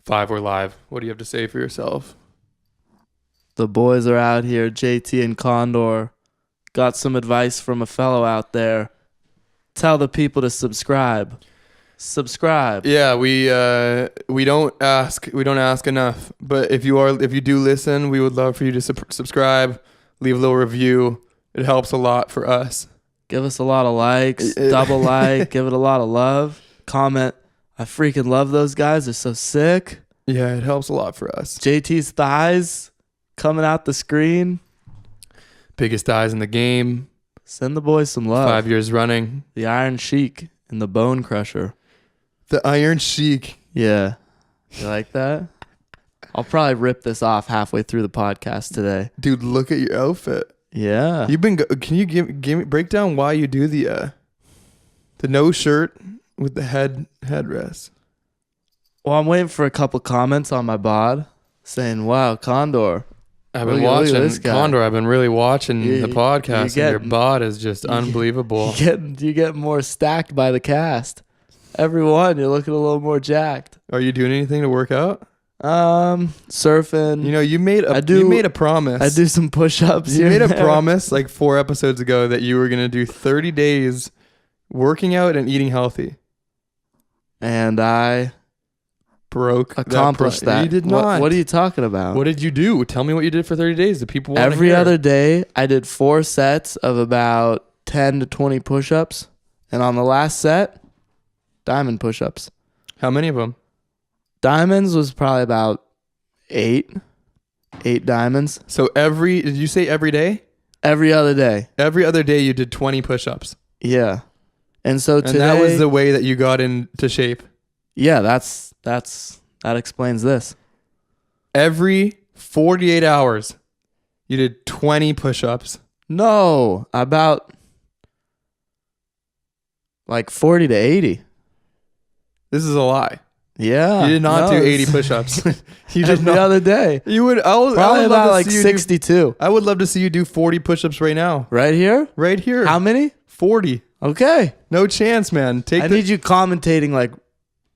5, we're live. What do you have to say for yourself? The boys are out here. JT and Condor got some advice from a fellow out there. Tell the people to subscribe. Subscribe. Yeah, we don't ask enough. But if you do listen, we would love for you to subscribe, leave a little review. It helps a lot for us. Give us a lot of likes. Double like. Give it a lot of love. Comment. I freaking love those guys. They're so sick. Yeah, it helps a lot for us. JT's thighs coming out the screen. Biggest thighs in the game. Send the boys some love. 5 years running. The Iron Sheik and the Bone Crusher. The Iron Sheik. Yeah. You like that? I'll probably rip this off halfway through the podcast today. Dude, look at your outfit. Yeah. Can you give me break down why you do the no shirt with the headrest? Well, I'm waiting for a couple comments on my bod saying, "Wow, Condor." I've been watching Condor. I've been really watching the podcast, and your bod is just unbelievable. You get more stacked by the cast. Everyone, you're looking a little more jacked. Are you doing anything to work out? Surfing. You know, you made a promise. I do some push-ups. You made a promise like 4 episodes ago that you were gonna do 30 days working out and eating healthy. And I accomplished that. You did not. What are you talking about? What did you do? Tell me what you did for 30 days. The people want to Every hear. other day, I did 4 sets of about 10 to 20 push-ups. And on the last set, diamond push-ups. How many of them? Diamonds was probably about 8 diamonds. So did you say every day? Every other day. Every other day you did 20 push-ups. Yeah. And so today. And that was the way that you got into shape. Yeah, that explains this. Every 48 hours, you did 20 push-ups. No, about like 40 to 80. This is a lie. Yeah. You did not do 80 push-ups. You did every other day. You would. Probably about like 62. I would love to see you do 40 push-ups right now. Right here? Right here. How many? 40. Okay. No chance, man. I need you commentating like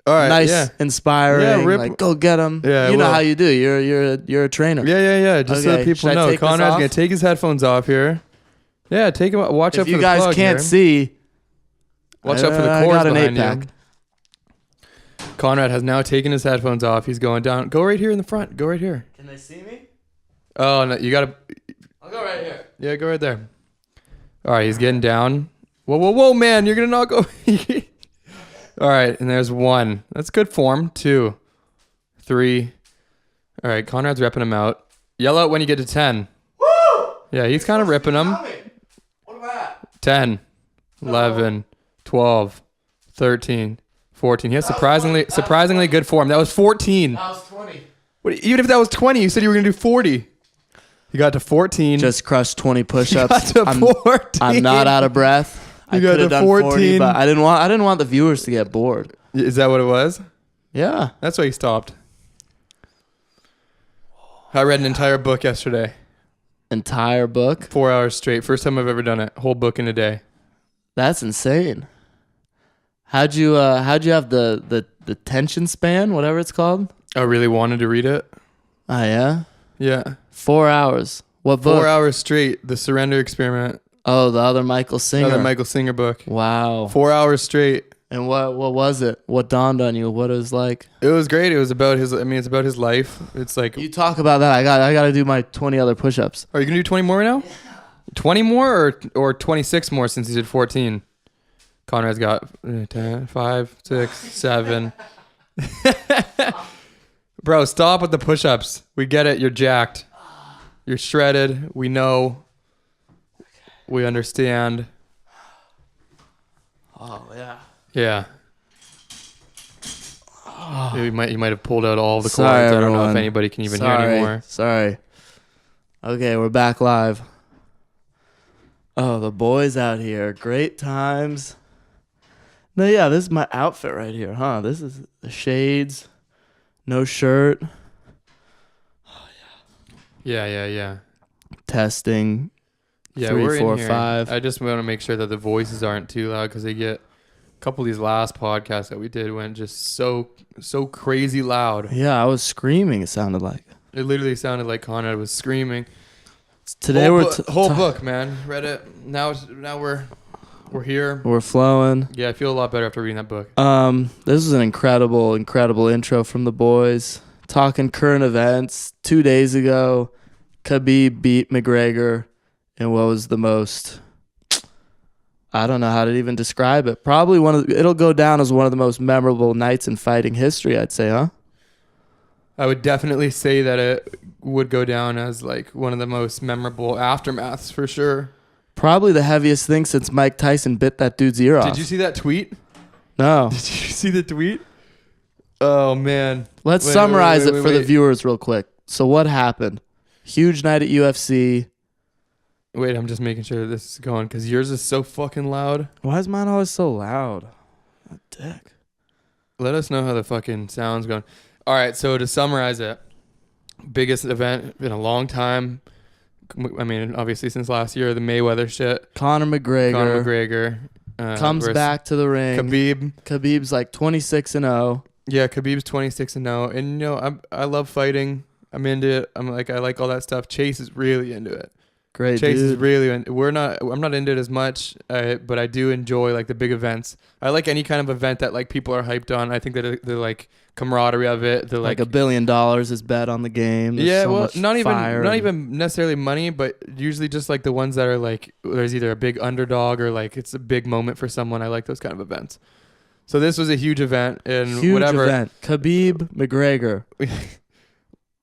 all right, nice, inspiring. Yeah, like go get them. Yeah, you know how you do. You're a trainer. Yeah. Just so that people know, Conrad's gonna take his headphones off here. Yeah, take him. Watch out for the plug. If you guys can't see, watch out for the cords behind you. Conrad has now taken his headphones off. He's going down. Go right here in the front. Go right here. Can they see me? Oh no, you gotta. I'll go right here. Yeah, go right there. All right, he's getting down. Whoa, man! You're gonna not go. All right, and there's 1. That's good form. 2, 3. All right, Conrad's repping him out. Yell out when you get to 10. Woo! Yeah, he's kind of ripping him. What am I at? 10, 11, 12, 13, 14. He has surprisingly good form. That was 14. That was 20. Even if that was 20, you said you were going to do 40. You got to 14. Just crushed 20 push-ups. You got to 14. I'm not out of breath. I could have done 40, but I didn't want the viewers to get bored. Is that what it was? Yeah. That's why you stopped. I read an entire book yesterday. Entire book? 4 hours straight. First time I've ever done it. Whole book in a day. That's insane. How'd you have the tension span, whatever it's called? I really wanted to read it. Oh, yeah? Yeah. 4 hours. What book? 4 hours straight. The Surrender Experiment. Oh, the other Michael Singer. Another Michael Singer book. Wow. 4 hours straight. And what was it? What dawned on you? What it was like? It was great. It was about his. I mean, it's about his life. It's like you talk about that. I got to do my 20 other push-ups. Are you gonna do 20 more right now? 20 more or 26 more since he did 14? Conrad's got 10, 5, 6, 7. Bro, stop with the push-ups. We get it. You're jacked. You're shredded. We know. We understand. Oh yeah. Yeah. Oh. You might have pulled out all the cords. Sorry, I don't know everyone. if anybody can even hear anymore. Sorry. Okay, we're back live. Oh, the boys out here. Great times. No, yeah, this is my outfit right here, huh? This is the shades. No shirt. Oh yeah. Yeah. Testing. Yeah, 3, we're 4, in here. 5. I just want to make sure that the voices aren't too loud because they get couple of these last podcasts that we did went just so crazy loud. Yeah, I was screaming. It sounded like. It literally sounded like Conrad was screaming. Today whole book, man. Read it. Now we're here. We're flowing. Yeah, I feel a lot better after reading that book. This is an incredible intro from the boys. Talking current events. 2 days ago, Khabib beat McGregor in what was the most, I don't know how to even describe it. Probably it'll go down as one of the most memorable nights in fighting history, I'd say, huh? I would definitely say that it would go down as like one of the most memorable aftermaths for sure. Probably the heaviest thing since Mike Tyson bit that dude's ear off. Did you see that tweet? No. Did you see the tweet? Oh, man. Let's summarize it for the viewers real quick. So what happened? Huge night at UFC. Wait, I'm just making sure this is going because yours is so fucking loud. Why is mine always so loud? A dick. Let us know how the fucking sound's going. All right, so to summarize it, biggest event in a long time. I mean, obviously since last year, the Mayweather shit. Conor McGregor comes back to the ring. Khabib's like 26-0. Yeah, Khabib's 26-0, and you know I love fighting. I'm into it. I like all that stuff. Chase is really into it. Great, Chase dude. is really. I'm not into it as much, but I do enjoy like the big events. I like any kind of event that like people are hyped on. I think that the like camaraderie of it. The like $1 billion is bet on the game. There's yeah, so well, much not fire even necessarily money, but usually just like the ones that are like there's either a big underdog or like it's a big moment for someone. I like those kind of events. So this was a huge event and whatever. Khabib McGregor.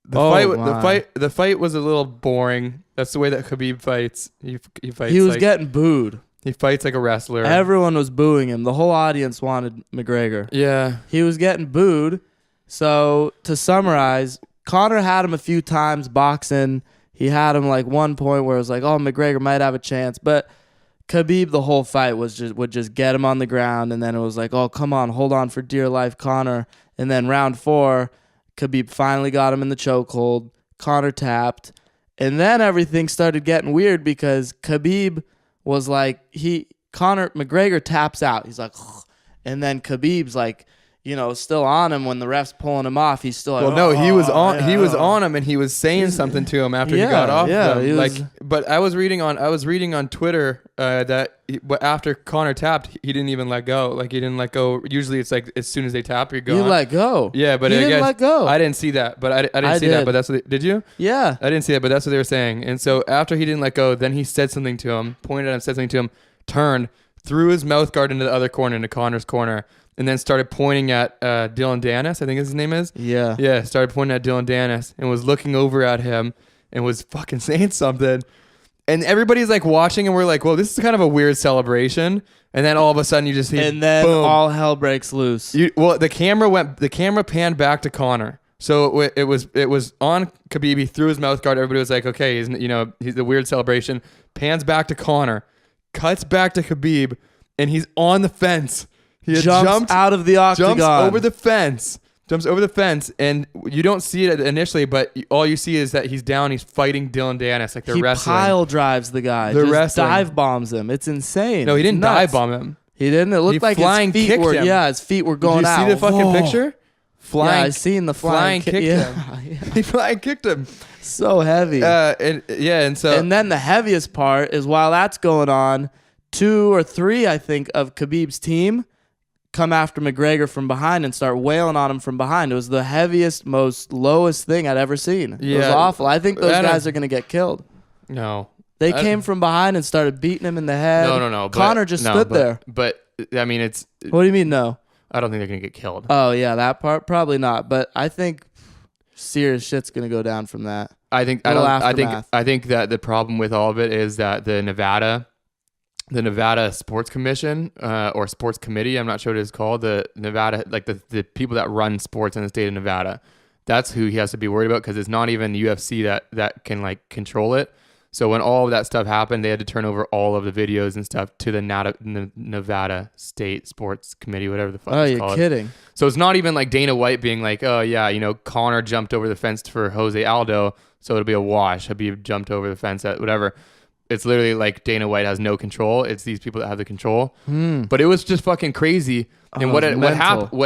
The fight was a little boring. That's the way that Khabib fights. He fights. He was like, getting booed. He fights like a wrestler. Everyone was booing him. The whole audience wanted McGregor. Yeah. He was getting booed. So to summarize, Conor had him a few times boxing. He had him like one point where it was like, oh, McGregor might have a chance, but Khabib the whole fight would just get him on the ground, and then it was like, oh, come on, hold on for dear life, Conor. And then round 4, Khabib finally got him in the chokehold. Conor tapped. And then everything started getting weird because Khabib was like, McGregor taps out. He's like, ugh. And then Khabib's like, you know, still on him when the ref's pulling him off. He's still like, well, no, he was on. He was on him, and he was saying something to him after he got off. Yeah, him. But I was reading on Twitter that after Conor tapped, he didn't even let go. Like he didn't let go. Usually, it's like as soon as they tap, you're gone. You let go. Yeah, but he didn't let go. I didn't see that, but I didn't see that. But that's what did you? Yeah, I didn't see that, but that's what they were saying. And so after he didn't let go, then he said something to him, pointed at him, said something to him, turned, threw his mouth guard into the other corner, into Conor's corner. And then started pointing at Dylan Dennis, I think his name is. Yeah. Yeah, started pointing at Dylan Dennis and was looking over at him and was fucking saying something. And everybody's like watching and we're like, well, this is kind of a weird celebration. And then all of a sudden you just see, and then boom. All hell breaks loose. The camera panned back to Conor. So it was on Khabib. He threw his mouth guard. Everybody was like, okay, he's the weird celebration. Pans back to Conor, cuts back to Khabib, and he's on the fence. He jumps out of the octagon. Jumps over the fence, and you don't see it initially, but all you see is that he's down. He's fighting Dylan Dennis like they're wrestling. He pile drives the guy. They're just wrestling. Dive bombs him. It's insane. No, he didn't dive bomb him. He didn't. It looked like flying his feet kicked were. him. Yeah, his feet were going out. Did you see the fucking picture? Flying. Yeah, I seen the flying kicked him. Yeah. He flying kicked him. So heavy. And then the heaviest part is while that's going on, 2 or 3, I think, of Khabib's team come after McGregor from behind and start wailing on him from behind. It was the heaviest, most lowest thing I'd ever seen. It was awful. I think those guys are going to get killed. No. They came from behind and started beating him in the head. No. Conor just stood there. But, I mean, it's... What do you mean, no? I don't think they're going to get killed. Oh, yeah, that part? Probably not. But I think serious shit's going to go down from that. I think that the problem with all of it is that the Nevada Sports Commission or Sports Committee, I'm not sure what it's called, the Nevada, like the people that run sports in the state of Nevada, that's who he has to be worried about because it's not even the UFC that can like control it. So when all of that stuff happened, they had to turn over all of the videos and stuff to the Nevada State Sports Committee, whatever the fuck it's called. Oh, you're kidding. So it's not even like Dana White being like, oh yeah, Conor jumped over the fence for Jose Aldo, so it'll be a wash. Habib jumped over the fence at whatever. it's literally like Dana White has no control. It's these people that have the control. But it was just fucking crazy. And what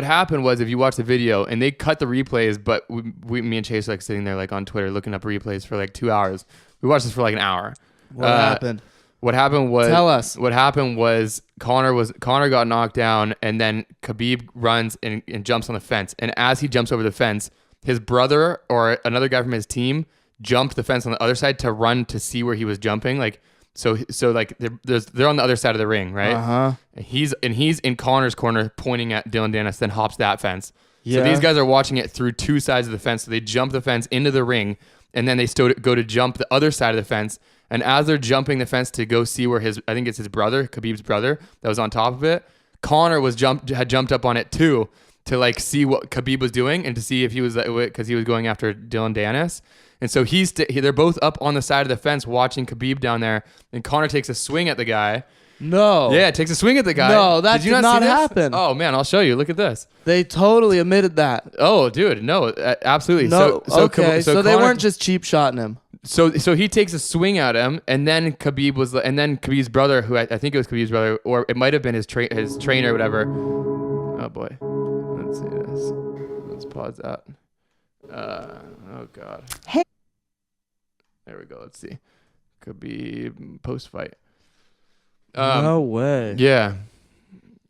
happened was, if you watch the video, and they cut the replays, but me and Chase are like sitting there like on Twitter looking up replays for like 2 hours. We watched this for like an hour. What happened? What happened was, tell us. What happened was Conor got knocked down, and then Khabib runs and jumps on the fence. And as he jumps over the fence, his brother or another guy from his team jumped the fence on the other side to run to see where he was jumping. Like so like they're on the other side of the ring, right? And he's in Conor's corner pointing at Dylan Dennis, then hops that fence. Yeah. So these guys are watching it through two sides of the fence. So they jump the fence into the ring, and then they still go to jump the other side of the fence. And as they're jumping the fence to go see where I think it's his brother, Khabib's brother, that was on top of it, Conor had jumped up on it too to like see what Khabib was doing and to see if he was, because he was going after Dylan Dennis. And so they're both up on the side of the fence watching Khabib down there, and Conor takes a swing at the guy. No. Yeah, takes a swing at the guy. No, that did not happen. Oh man, I'll show you. Look at this. They totally admitted that. Oh, dude, no, absolutely. No, okay, so they weren't just cheap shotting him. So he takes a swing at him, and then Khabib's brother, who I think it was Khabib's brother, or it might have been his trainer, or whatever. Oh boy, let's see this. Let's pause that. Oh god. Hey. There we go. Let's see. Khabib post fight. No way. Yeah.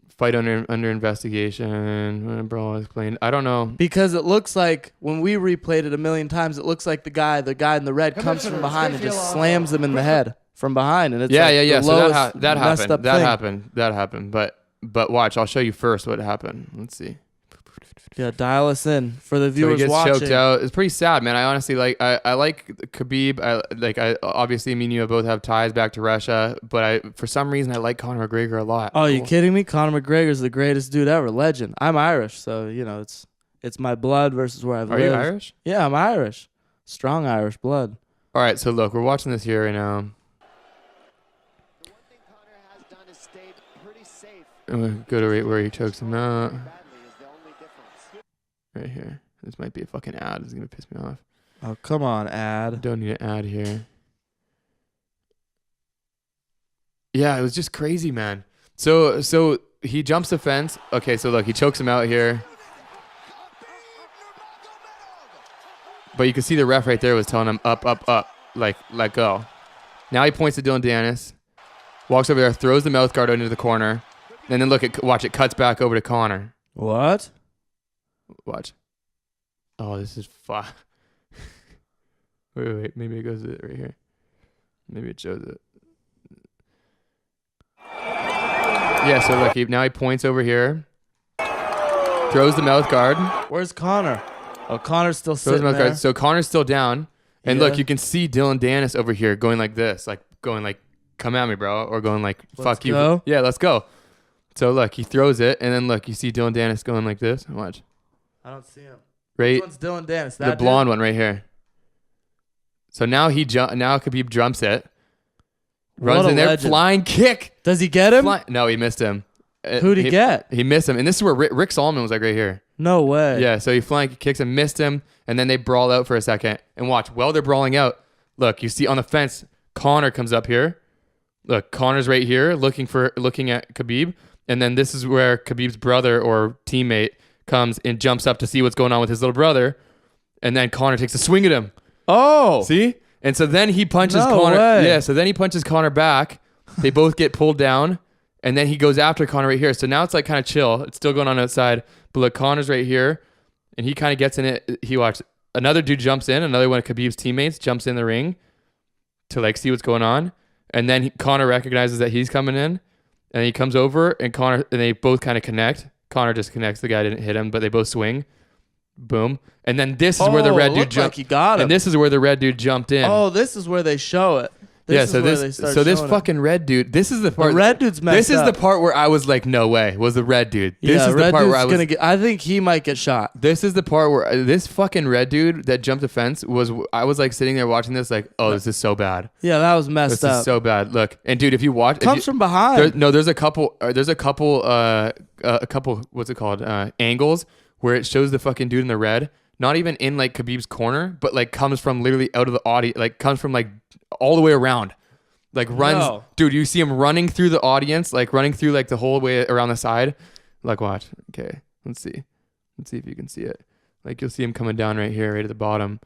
Fight under investigation. Brawl explained. I don't know. Because it looks like when we replayed it a million times, it looks like the guy in the red comes from behind and just slams him in the head from behind, and it's yeah. So that happened. That happened. But watch. I'll show you first what happened. Let's see. Yeah, dial us in for the viewers so he gets watching. Choked out. It's pretty sad, man. I honestly I like Khabib. I obviously, me and you both have ties back to Russia, but for some reason I like Conor McGregor a lot. Oh, you kidding me? Conor McGregor's the greatest dude ever, legend. I'm Irish, so it's my blood versus where I've lived. Are you Irish? Yeah, I'm Irish. Strong Irish blood. All right, so look, we're watching this here right now. The one thing Conor has done is stayed pretty safe. I'm gonna go to where he chokes him out. Badly is the only difference. Right here. This might be a fucking ad. This is going to piss me off. Oh, come on, ad. Don't need an ad here. Yeah, it was just crazy, man. So he jumps the fence. Okay, so look, he chokes him out here. But you can see the ref right there was telling him up, like, let go. Now he points to Dylan Dennis. Walks over there, throws the mouth guard into the corner. And then watch, it cuts back over to Conor. What? Watch. Oh, this is fun. wait. Maybe it goes to it right here. Maybe it shows it. Yeah, so look, now he points over here. Throws the mouth guard. Where's Conor? Oh, Conor's still sitting there. Guard. So Conor's still down. And look, you can see Dylan Dennis over here going like this. Like going like, come at me, bro. Or going like, fuck you. Go? Yeah, let's go. So look, he throws it. And then look, you see Dylan Dennis going like this. Watch. I don't see him. Right, which one's Dylan Dennis? The blonde one right here. So now now Khabib jumps it, runs in there, legend. Flying kick. Does he get him? No, he missed him. Who'd he get? He missed him, and this is where Rick Solomon was like right here. No way. Yeah, so he flying kicks him, missed him, and then they brawl out for a second. And watch, while they're brawling out, look, you see on the fence, Conor comes up here. Look, Conor's right here, looking at Khabib, and then this is where Khabib's brother or teammate comes and jumps up to see what's going on with his little brother, and then Conor takes a swing at him. Oh, see? And so then he punches Conor. Way. Yeah, so then he punches Conor back. They both get pulled down, and then he goes after Conor right here. So now it's like kind of chill. It's still going on outside, but look, Conor's right here, and he kind of gets in it. He watched another dude jumps in, another one of Khabib's teammates jumps in the ring to like see what's going on, and then Conor recognizes that he's coming in, and he comes over, and they both kind of connect. Conor just connects. The guy didn't hit him, but they both swing. Boom. And then this is where the red dude jumped. Like he got him. And this is where the red dude jumped in. Oh, this is where they show it. This fucking red dude. This is the part. The red dude's messed up. This is the part where I was like, no way. Was the red dude? This is the part where I was gonna get. I think he might get shot. This is the part where this fucking red dude that jumped the fence was. I was like sitting there watching this, like, oh, this is so bad. Yeah, that was messed up. This is so bad. Look, and dude, if you watch, comes from behind. There's a couple. What's it called? Angles where it shows the fucking dude in the red. Not even in like Khabib's corner, but like comes from literally out of the audio, like comes from like all the way around. Like runs, No. dude. You see him running through the audience, like running through like the whole way around the side. Like watch. Okay, let's see if you can see it. Like you'll see him coming down right here, right at the bottom.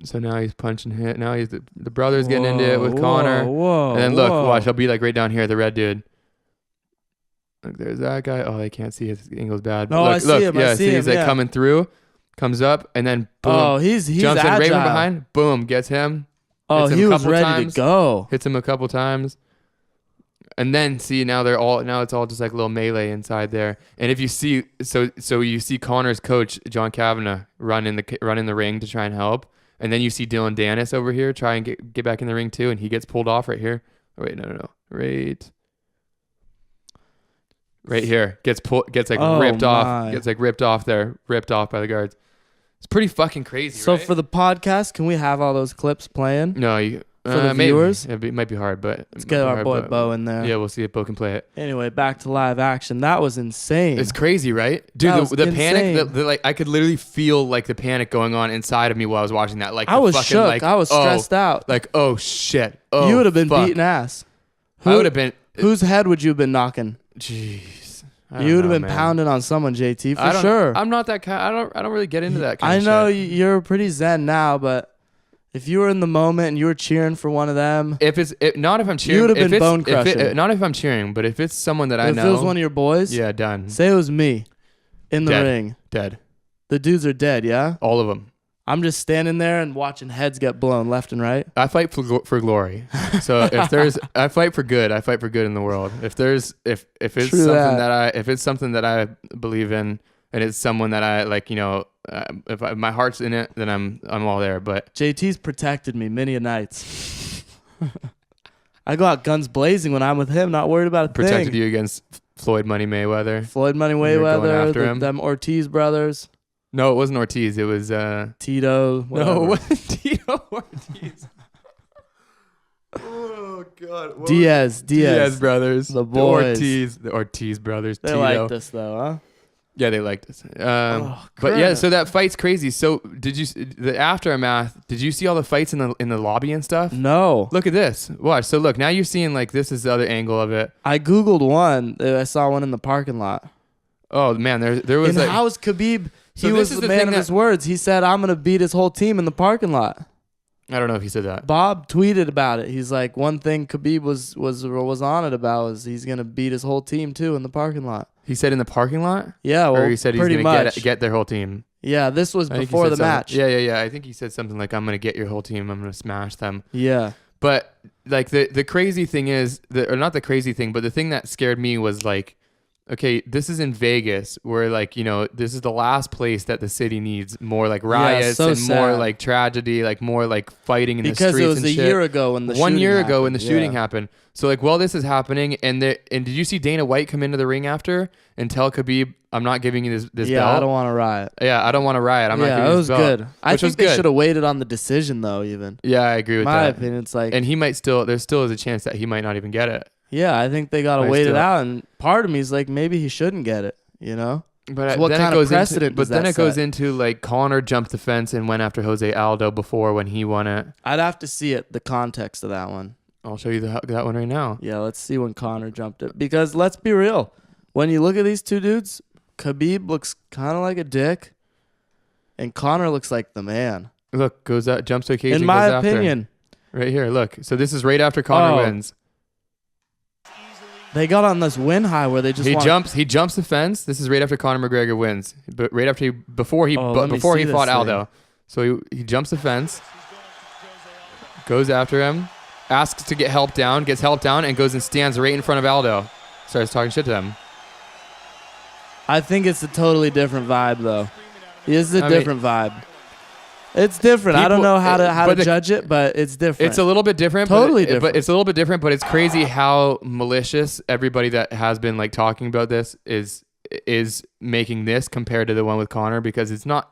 So now he's punching hit. Now he's the brother's getting into it with Connor. Whoa, and then look, watch. I'll be like right down here, the red dude. Look, there's that guy. Oh, they can't see his angle's bad. No, look, I see him. Yeah, I see him. he's like coming through, comes up, and then boom. Oh, he's jumps agile. in right from behind. Boom, gets him. Oh, hits him he a was couple ready times, to go. Hits him a couple times. And then see now it's all just like a little melee inside there. And if you see so you see Connor's coach John Kavanagh run in the ring to try and help, and then you see Dylan Dennis over here try and get back in the ring too, and he gets pulled off right here. Oh, wait, no, right here gets ripped off, gets like ripped off by the guards. It's pretty fucking crazy. So right? for the podcast, can we have all those clips playing? No, you. For the maybe. viewers? It might be hard, but Let's get our boy Bo in there. Yeah, we'll see if Bo can play it. Anyway, back to live action. That was insane. It's crazy, right? Dude, That was the panic, insane. like I could literally feel like the panic going on inside of me while I was watching that. Like I was fucking, shook. like, I was stressed out. Like, oh shit. Oh, You would have been fuck. beating ass. I would have been. Whose head would you have been knocking? Jeez. You would have been pounding on someone, JT, for sure. I'm not that kind. I don't really get into that kind I of know shit. you're pretty zen now, but if you were in the moment and you were cheering for one of them, Not if I'm cheering. You would have been bone If crushing. not if I'm cheering, but if it's someone that I if know. it was one of your boys, Yeah, done. say it was me in the Dead. ring. Dead. The dudes are dead, yeah? All of them. I'm just standing there and watching heads get blown left and right. I fight for glory. So I fight for good. I fight for good in the world. If it's True that. if it's something that I believe in, and it's someone that I like, if my heart's in it, then I'm all there. But JT's protected me many a nights. I go out guns blazing when I'm with him, not worried about a protected thing. you against Floyd Money Mayweather. Floyd Money You're going Mayweather, after him? them Ortiz brothers, No, it wasn't Ortiz. It was Tito. Whatever. no, it wasn't Tito Ortiz. Oh God, what Diaz brothers, The boys. the Ortiz brothers. They Tito. liked us though, huh? Yeah, they liked us. But yeah, so that fight's crazy. So did you the aftermath? Did you see all the fights in the lobby and stuff? No. Look at this. Watch. So look, now you're seeing like this is the other angle of it. I googled one. I saw one in the parking lot. Oh man, there was And like how's Khabib? So He this was is the the man thing of that- his words. He said, "I'm gonna beat his whole team in the parking lot." I don't know if he said that. Bob tweeted about it. He's like, one thing Khabib was on it about was he's gonna beat his whole team too in the parking lot. He said in the parking lot, Yeah, well, or he said he's pretty gonna much. get their whole team. Yeah, this was I think he before said the something- match. Yeah. I think he said something like, "I'm gonna get your whole team. I'm gonna smash them." Yeah. But like the crazy thing is, or not the crazy thing, but the thing that scared me was like, okay, this is in Vegas, where like this is the last place that the city needs more like riots so and more sad. like tragedy, like more like fighting in the Because streets it was and a shit. year ago when the 1 year shooting ago when the happened. shooting Yeah. happened. So like while this is happening, and did you see Dana White come into the ring after and tell Khabib, "I'm not giving you this Yeah, belt"? I don't want to riot. Yeah, I don't want to riot. I'm not Yeah, giving it you was this belt. good. I Which was think they good. should have waited on the decision though. Even Yeah, I agree with my that. opinion, it's like, And he might still. There still is a chance that he might not even get it. yeah, I think they gotta Might wait it still- out. And part of me is like, maybe he shouldn't get it. But So what then kind it of goes precedent into, but does then that it goes set? into like Conor jumped the fence and went after Jose Aldo before when he won it. I'd have to see it, the context of that one. I'll show you that one right now. Yeah, let's see when Conor jumped it. Because let's be real, when you look at these two dudes, Khabib looks kind of like a dick, and Conor looks like the man. Look, goes out, jumps to a cage. In and my goes after. opinion, Right here. Look. So this is right after Conor Oh. wins. they got on this win high where they just He want- jumps the fence. This is right after Conor McGregor wins, but right after before he Oh, let me before he see fought this Aldo. So he jumps the fence, goes after him, asks to get help down, gets help down, and goes and stands right in front of Aldo. Starts talking shit to him. I think it's a totally different vibe, though. It's a I mean- different vibe. It's different. I don't People- know how to but the- judge it, but it's different. It's a little bit different. Totally but different. it's a little bit different, but it's crazy how malicious everybody that has been like talking about this is making this compared to the one with Conor, because it's not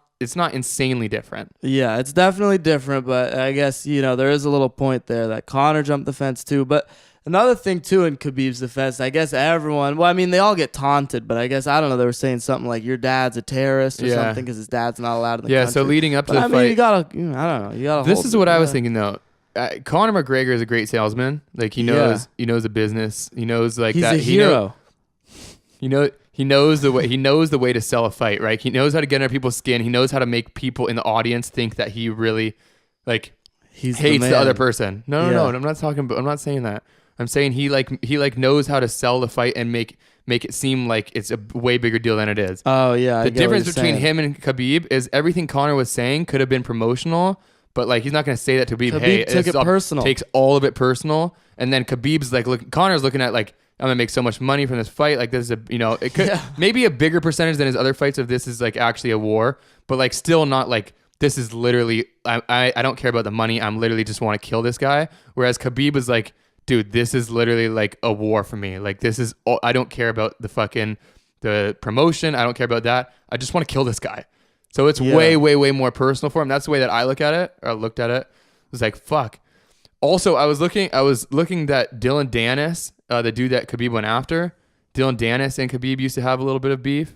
insanely different. Yeah, it's definitely different, but I guess, there is a little point there that Conor jumped the fence too. But another thing too in Khabib's defense, I guess everyone, well, I mean, they all get taunted, but I guess, I don't know, they were saying something like your dad's a terrorist or Yeah. something because his dad's not allowed in the Yeah. country. So leading up to But the I fight, mean, you gotta, I don't know, you gotta this hold is what I was yeah. thinking though. Conor McGregor is a great salesman. Like he knows the business. He knows like He's that. a hero. He knows the way. He knows the way to sell a fight. Right. He knows how to get under people's skin. He knows how to make people in the audience think that he really like He's hates the the other man. person. No. I'm not talking. I'm not saying that. I'm saying he knows how to sell the fight and make it seem like it's a way bigger deal than it is. Oh yeah. The difference between him and Khabib is everything Conor was saying could have been promotional, but like he's not going to say that to Khabib. Hey, took it personal. Takes all of it personal, and then Khabib's like, look, Conor's looking at like, I'm gonna make so much money from this fight. Like this is it could maybe a bigger percentage than his other fights if this is like actually a war, but like still not like this is literally I don't care about the money. I'm literally just want to kill this guy. Whereas Khabib was like, dude, this is literally like a war for me. Like this is all, I don't care about the promotion. I don't care about that. I just want to kill this guy. So it's way more personal for him. That's the way that I look at it. Or looked at it. It was like, fuck. Also, I was looking that Dylan Dennis, the dude that Khabib went after, Dylan Dennis and Khabib used to have a little bit of beef.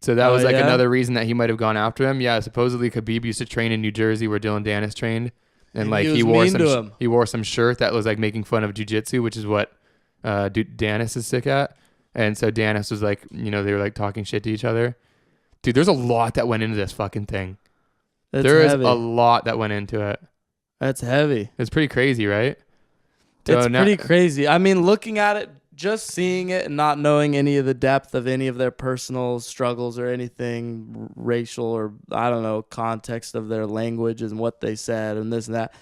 So that was like another reason that he might have gone after him. Yeah, supposedly Khabib used to train in New Jersey where Dylan Dennis trained. And like he wore some shirt that was like making fun of jiu-jitsu, which is what Dennis is sick at. And so Dennis was like, they were like talking shit to each other. Dude, there's a lot that went into this fucking thing. There is a lot that went into it. That's heavy. It's pretty crazy, right? It's pretty crazy. I mean, looking at it, just seeing it and not knowing any of the depth of any of their personal struggles or anything racial or, I don't know, context of their language and what they said and this and that.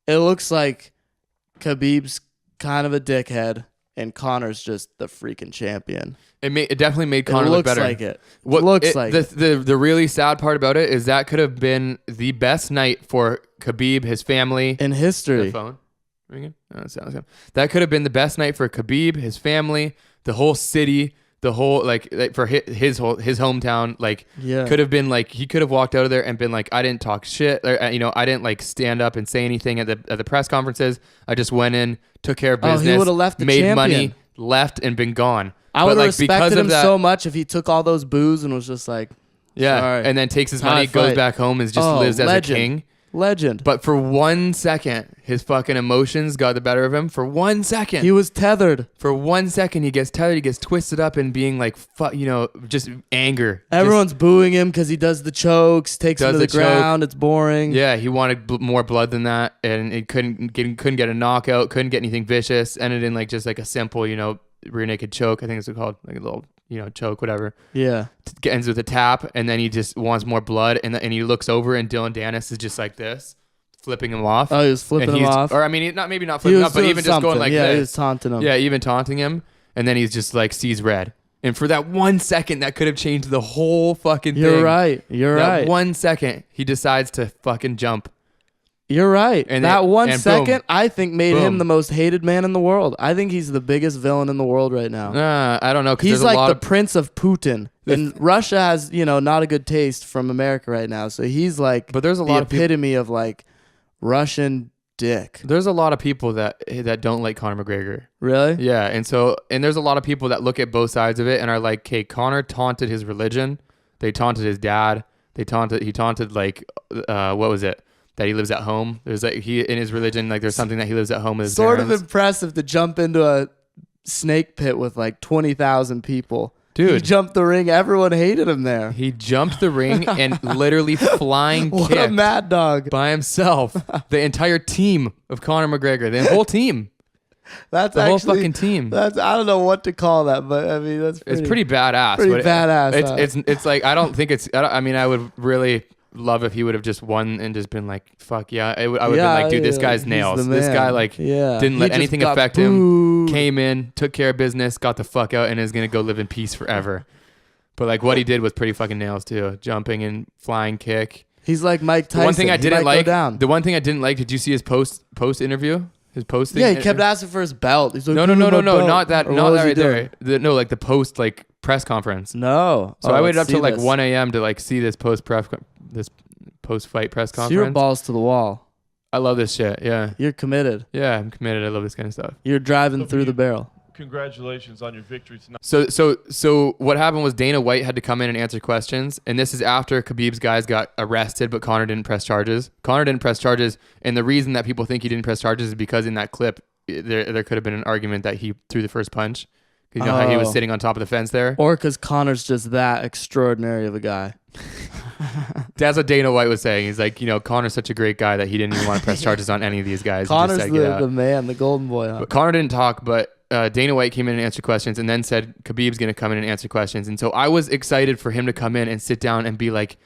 It looks like Khabib's kind of a dickhead and Conor's just the freaking champion. It definitely made Conor look better. It looks like it. The really sad part about it is that could have been the best night for Khabib, his family. In history. The phone ringing? Oh, it sounds good. That could have been the best night for Khabib, his family, the whole city, the whole like for his hometown. Like could have been like he could have walked out of there and been like, I didn't talk shit. Or, I didn't like stand up and say anything at the press conferences. I just went in, took care of business. He would have left the made champion. money, left and been gone. I would have respected him so much if he took all those boos and was just like, sorry. And then takes his money, goes back home, and just lives as a king. Legend. But for 1 second, his fucking emotions got the better of him. For 1 second. He was tethered. For 1 second, he gets tethered. He gets twisted up and being like, just anger. Everyone's booing him because he does the chokes, takes him to the ground. It's boring. Yeah, he wanted more blood than that, and he couldn't get a knockout, couldn't get anything vicious. Ended in like just like a simple, rear naked choke. I think it's called like a little, choke, whatever. Yeah. Ends with a tap, and then he just wants more blood, and he looks over, and Dylan Dennis is just like this, flipping him off. Oh, he was flipping him off. Or I mean, maybe not flipping him off, but even just going like this. Yeah, he was taunting him. Yeah, even taunting him, and then he's just like sees red. And for that 1 second, that could have changed the whole fucking thing. You're right. That 1 second, he decides to fucking jump. You're right. And that 1 second, boom. I think, made him the most hated man in the world. I think he's the biggest villain in the world right now. I don't know. He's like the prince of Putin. And Russia has, not a good taste from America right now. So he's like but there's a lot the epitome of like Russian dick. There's a lot of people that don't like Conor McGregor. Really? Yeah. And there's a lot of people that look at both sides of it and are like, okay, Conor taunted his religion. They taunted his dad. He taunted like, what was it? That he lives at home. There's like in his religion, like there's something that he lives at home with his parents. Sort of impressive to jump into a snake pit with like 20,000 people. Dude. He jumped the ring. Everyone hated him there. He jumped the ring and literally flying what kicked a mad dog. By himself. The entire team of Conor McGregor. The whole team. That's the whole fucking team. I don't know what to call that, but I mean it's pretty badass. Badass. It's like I don't think I would really love if he would have just won and just been like, fuck yeah. I would have been like, dude, this guy's nails. This guy didn't let anything affect him. Came in, took care of business, got the fuck out, and is gonna go live in peace forever. But like what he did was pretty fucking nails too. Jumping and flying kick. He's like Mike Tyson. The one thing I didn't like, did you see his post interview? His post thing? Yeah, he kept asking for his belt. He's like, no, not that right there. Like the post like press conference. No. So I waited up till like 1 a.m. to like see this post fight press conference. So you're balls to the wall. I love this shit. Yeah. You're committed. Yeah, I'm committed. I love this kind of stuff. You're driving through the barrel. congratulations on your victory tonight. So what happened was Dana White had to come in and answer questions, and this is after Khabib's guys got arrested, but Conor didn't press charges. Conor didn't press charges, and the reason that people think he didn't press charges is because in that clip, there could have been an argument that he threw the first punch. 'Cause you know how he was sitting on top of the fence there? Or because Conor's just that extraordinary of a guy. That's what Dana White was saying. He's like, Conor's such a great guy that he didn't even want to press charges on any of these guys. Conor's He just said, "Get out." the man, the golden boy. Huh? But Conor didn't talk, but Dana White came in and answered questions and then said Khabib's going to come in and answer questions. And so I was excited for him to come in and sit down and be like,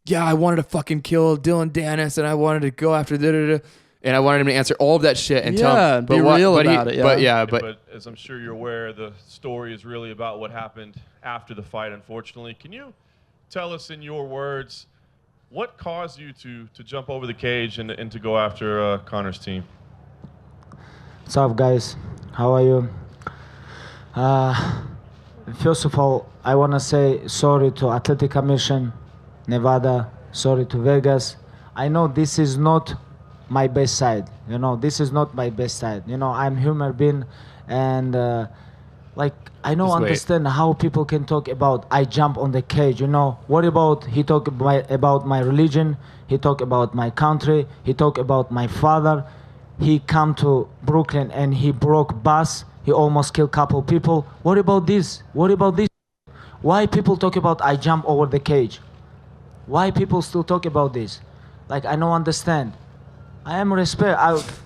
yeah, I wanted to fucking kill Dylan Dennis and I wanted to go after da-da-da. And I wanted him to answer all of that shit and tell him. Be real about it. Yeah. But as I'm sure you're aware, the story is really about what happened after the fight, unfortunately. Can you tell us in your words, what caused you to jump over the cage and to go after Conor's team? What's up, guys? How are you? First of all, I want to say sorry to Athletic Commission, Nevada, sorry to Vegas. I know this is not my best side. This is not my best side. I'm human being, and I don't understand how people can talk about I jump on the cage. What about he talk about my religion? He talk about my country. He talk about my father. He come to Brooklyn and he broke bus. He almost killed couple people. What about this? What about this? Why people talk about I jump over the cage? Why people still talk about this? I don't understand. I am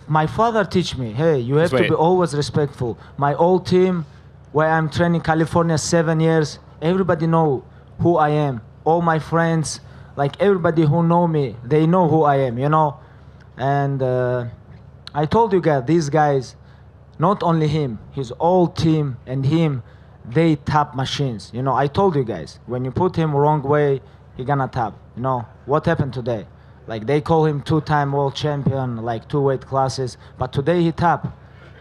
my father teach me, hey, you have to be always respectful. My old team, where I'm training California 7 years, everybody know who I am. All my friends, everybody who know me, they know who I am, And I told you guys, these guys, not only him, his whole team and him, they tap machines. I told you guys, when you put him wrong way, he gonna tap. What happened today? They call him 2-time world champion, 2 weight classes, but today he tap.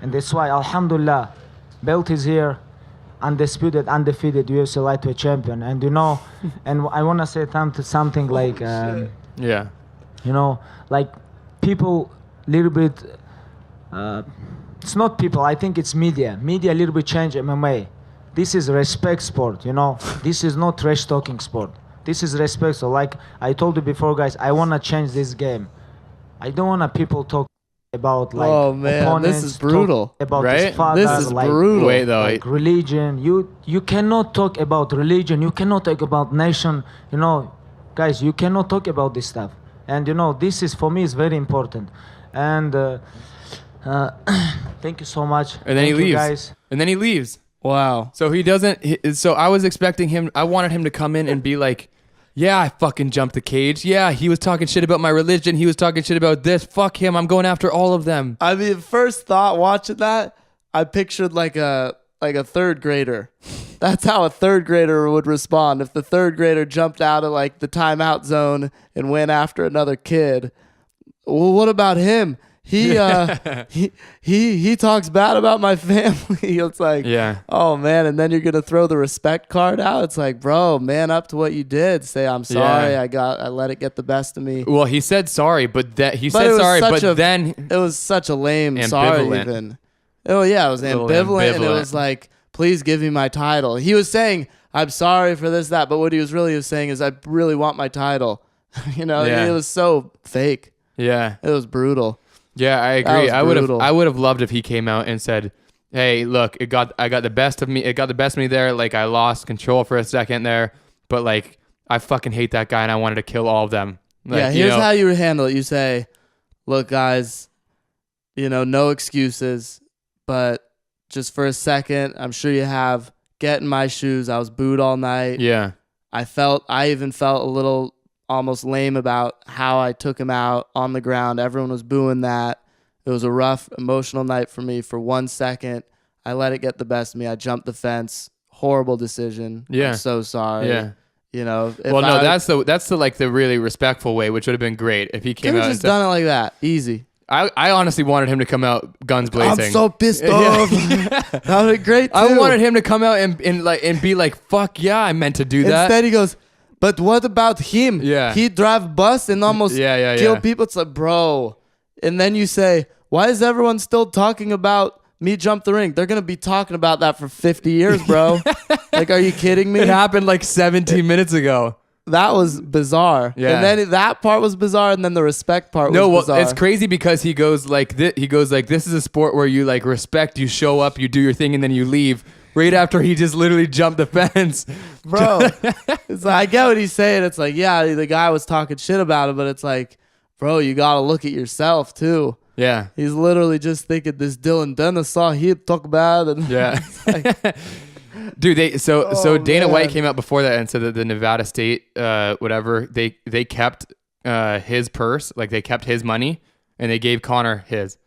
And that's why, alhamdulillah, belt is here, undisputed, undefeated UFC lightweight champion. And and I wanna say something people little bit, it's not people, I think it's media. Media a little bit change MMA. This is respect sport, This is not trash talking sport. This is respect. So I told you before, guys, I want to change this game. I don't want people talk about oh man, this is brutal. About right? his father, this is brutal. Wait, though. Religion. You cannot talk about religion. You cannot talk about nation. Guys, you cannot talk about this stuff. And this is for me is very important. And thank you so much. And then thank he leaves. Guys. And then he leaves. Wow. So he doesn't. So I was expecting him. I wanted him to come in and be like, yeah, I fucking jumped the cage. Yeah, he was talking shit about my religion. He was talking shit about this. Fuck him. I'm going after all of them. I mean, first thought watching that, I pictured like a third grader. That's how a third grader would respond. If the third grader jumped out of the timeout zone and went after another kid. Well, what about him? He talks bad about my family. It's oh man, and then you're gonna throw the respect card out. It's bro, man up to what you did. Say I'm sorry. Yeah. I let it get the best of me. Well, he said sorry, but then it was such a lame sorry even. Oh yeah, it was ambivalent, and it was please give me my title. He was saying I'm sorry for this, that, but what he was really saying is I really want my title. It was so fake. Yeah, it was brutal. Yeah, I agree. I would have loved if he came out and said, "Hey, look, I got the best of me. It got the best of me there. I lost control for a second there, but I fucking hate that guy and I wanted to kill all of them." Here's how you handle it. You say, "Look, guys, no excuses, but just for a second, I'm sure you have. Get in my shoes. I was booed all night. Yeah, I even felt a little almost lame about how I took him out on the ground. Everyone was booing that. It was a rough, emotional night for me. For 1 second, I let it get the best of me. I jumped the fence. Horrible decision. Yeah. I'm so sorry. Yeah. That's the really respectful way, which would have been great if he came out. Just done it like that. Easy. I honestly wanted him to come out guns blazing. I'm so pissed off. That would be great too. I wanted him to come out and be like, fuck yeah, I meant to do that. Instead he goes, but what about him? Yeah. He drive bus and almost kill people. It's bro. And then you say, why is everyone still talking about me jump the ring. They're going to be talking about that for 50 years, bro. Like, are you kidding me? It happened like 17 minutes ago. That was bizarre. Yeah. And then that part was bizarre, and then the respect part No, was well, bizarre. it's crazy because he goes like this. He goes like, this is a sport where you like respect, you show up, you do your thing, and then you leave. Right after he just literally jumped the fence. Bro, it's like, I get what he's saying. It's like, yeah, the guy was talking shit about it, but it's like, bro, you got to look at yourself too. Yeah. He's literally just thinking this Dylan Dennis saw he'd talk about it. And Yeah. like, Dude, so Oh, Dana man. White came out before that and said that the Nevada State, whatever, they kept his purse, like they kept his money, and they gave Conor his.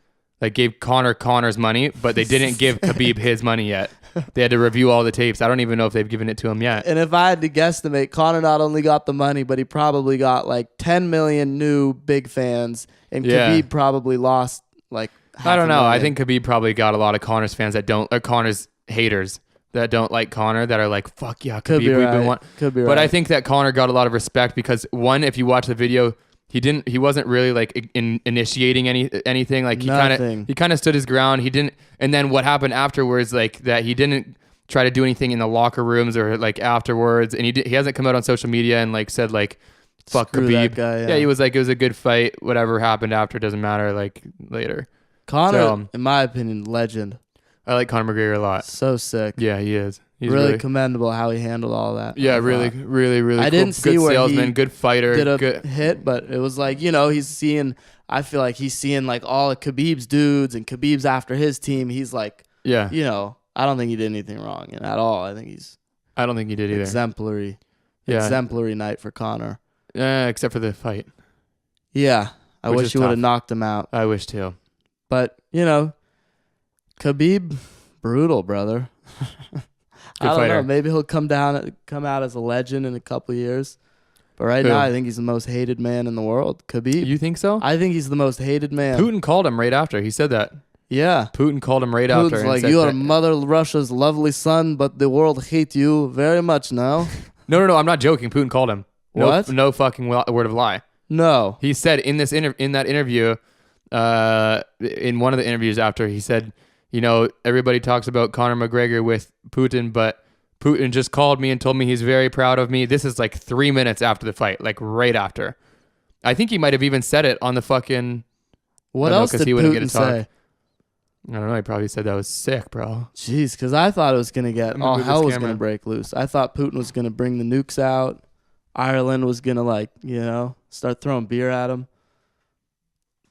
Like gave Connor's money, but they didn't give Khabib his money yet. They had to review all the tapes. I don't even know if they've given it to him yet. and if I had to guesstimate, Conor not only got the money, but he probably got like 10 million new big fans, and Yeah. Khabib probably lost like half I don't a know. I million. think Khabib probably got a lot of Connor's fans that don't, or Connor's haters that don't like Conor, that are like, fuck yeah, Khabib, Could be we've been right. want. Could be But I right. think that Conor got a lot of respect because one, if you watch the video, he wasn't really like initiating anything. Like Nothing. he kind of stood his ground. He didn't, and then what happened afterwards, like that he didn't try to do anything in the locker rooms or like afterwards, and he hasn't come out on social media and like said like, fuck Screw Khabib. that guy, yeah. He was like, it was a good fight. Whatever happened after doesn't matter. Like later. Conor, So, in my opinion, legend. I like Conor McGregor a lot. So sick. Yeah, he is. He's really commendable how he handled all that. Yeah, I really, thought. really I cool. didn't see good where salesman, he good fighter, did a good. hit, but it was like, he's seeing, I feel like he's seeing like all of Khabib's dudes and Khabib's after his team. He's like, Yeah, I don't think he did anything wrong at all. I think he's I don't think he did either. exemplary. Yeah. Exemplary night for Conor. Except for the fight. Yeah. I Which wish is you would have tough. knocked him out. I wish too. But, Khabib, brutal, brother. I don't fighter. know. Maybe he'll come out as a legend in a couple years. But right Who? now, I think he's the most hated man in the world. Khabib. You think so? I think he's the most hated man. Putin called him right after. He said that. Yeah. Putin called him right after. Putin's and like, said you are that- Mother Russia's lovely son, but the world hates you very much now. No. I'm not joking. Putin called him. No, What? No fucking word of lie. No. He said in that interview, in one of the interviews after, he said, everybody talks about Conor McGregor with Putin, but Putin just called me and told me he's very proud of me. This is like 3 minutes after the fight, like right after. I think he might have even said it on the fucking. What I know, else 'cause did he wouldn't get Putin to talk. say? I don't know. He probably said that was sick, bro. Jeez, because I thought it was going to get, I'm gonna all move hell this was going camera. to break loose. I thought Putin was going to bring the nukes out. Ireland was going to start throwing beer at him.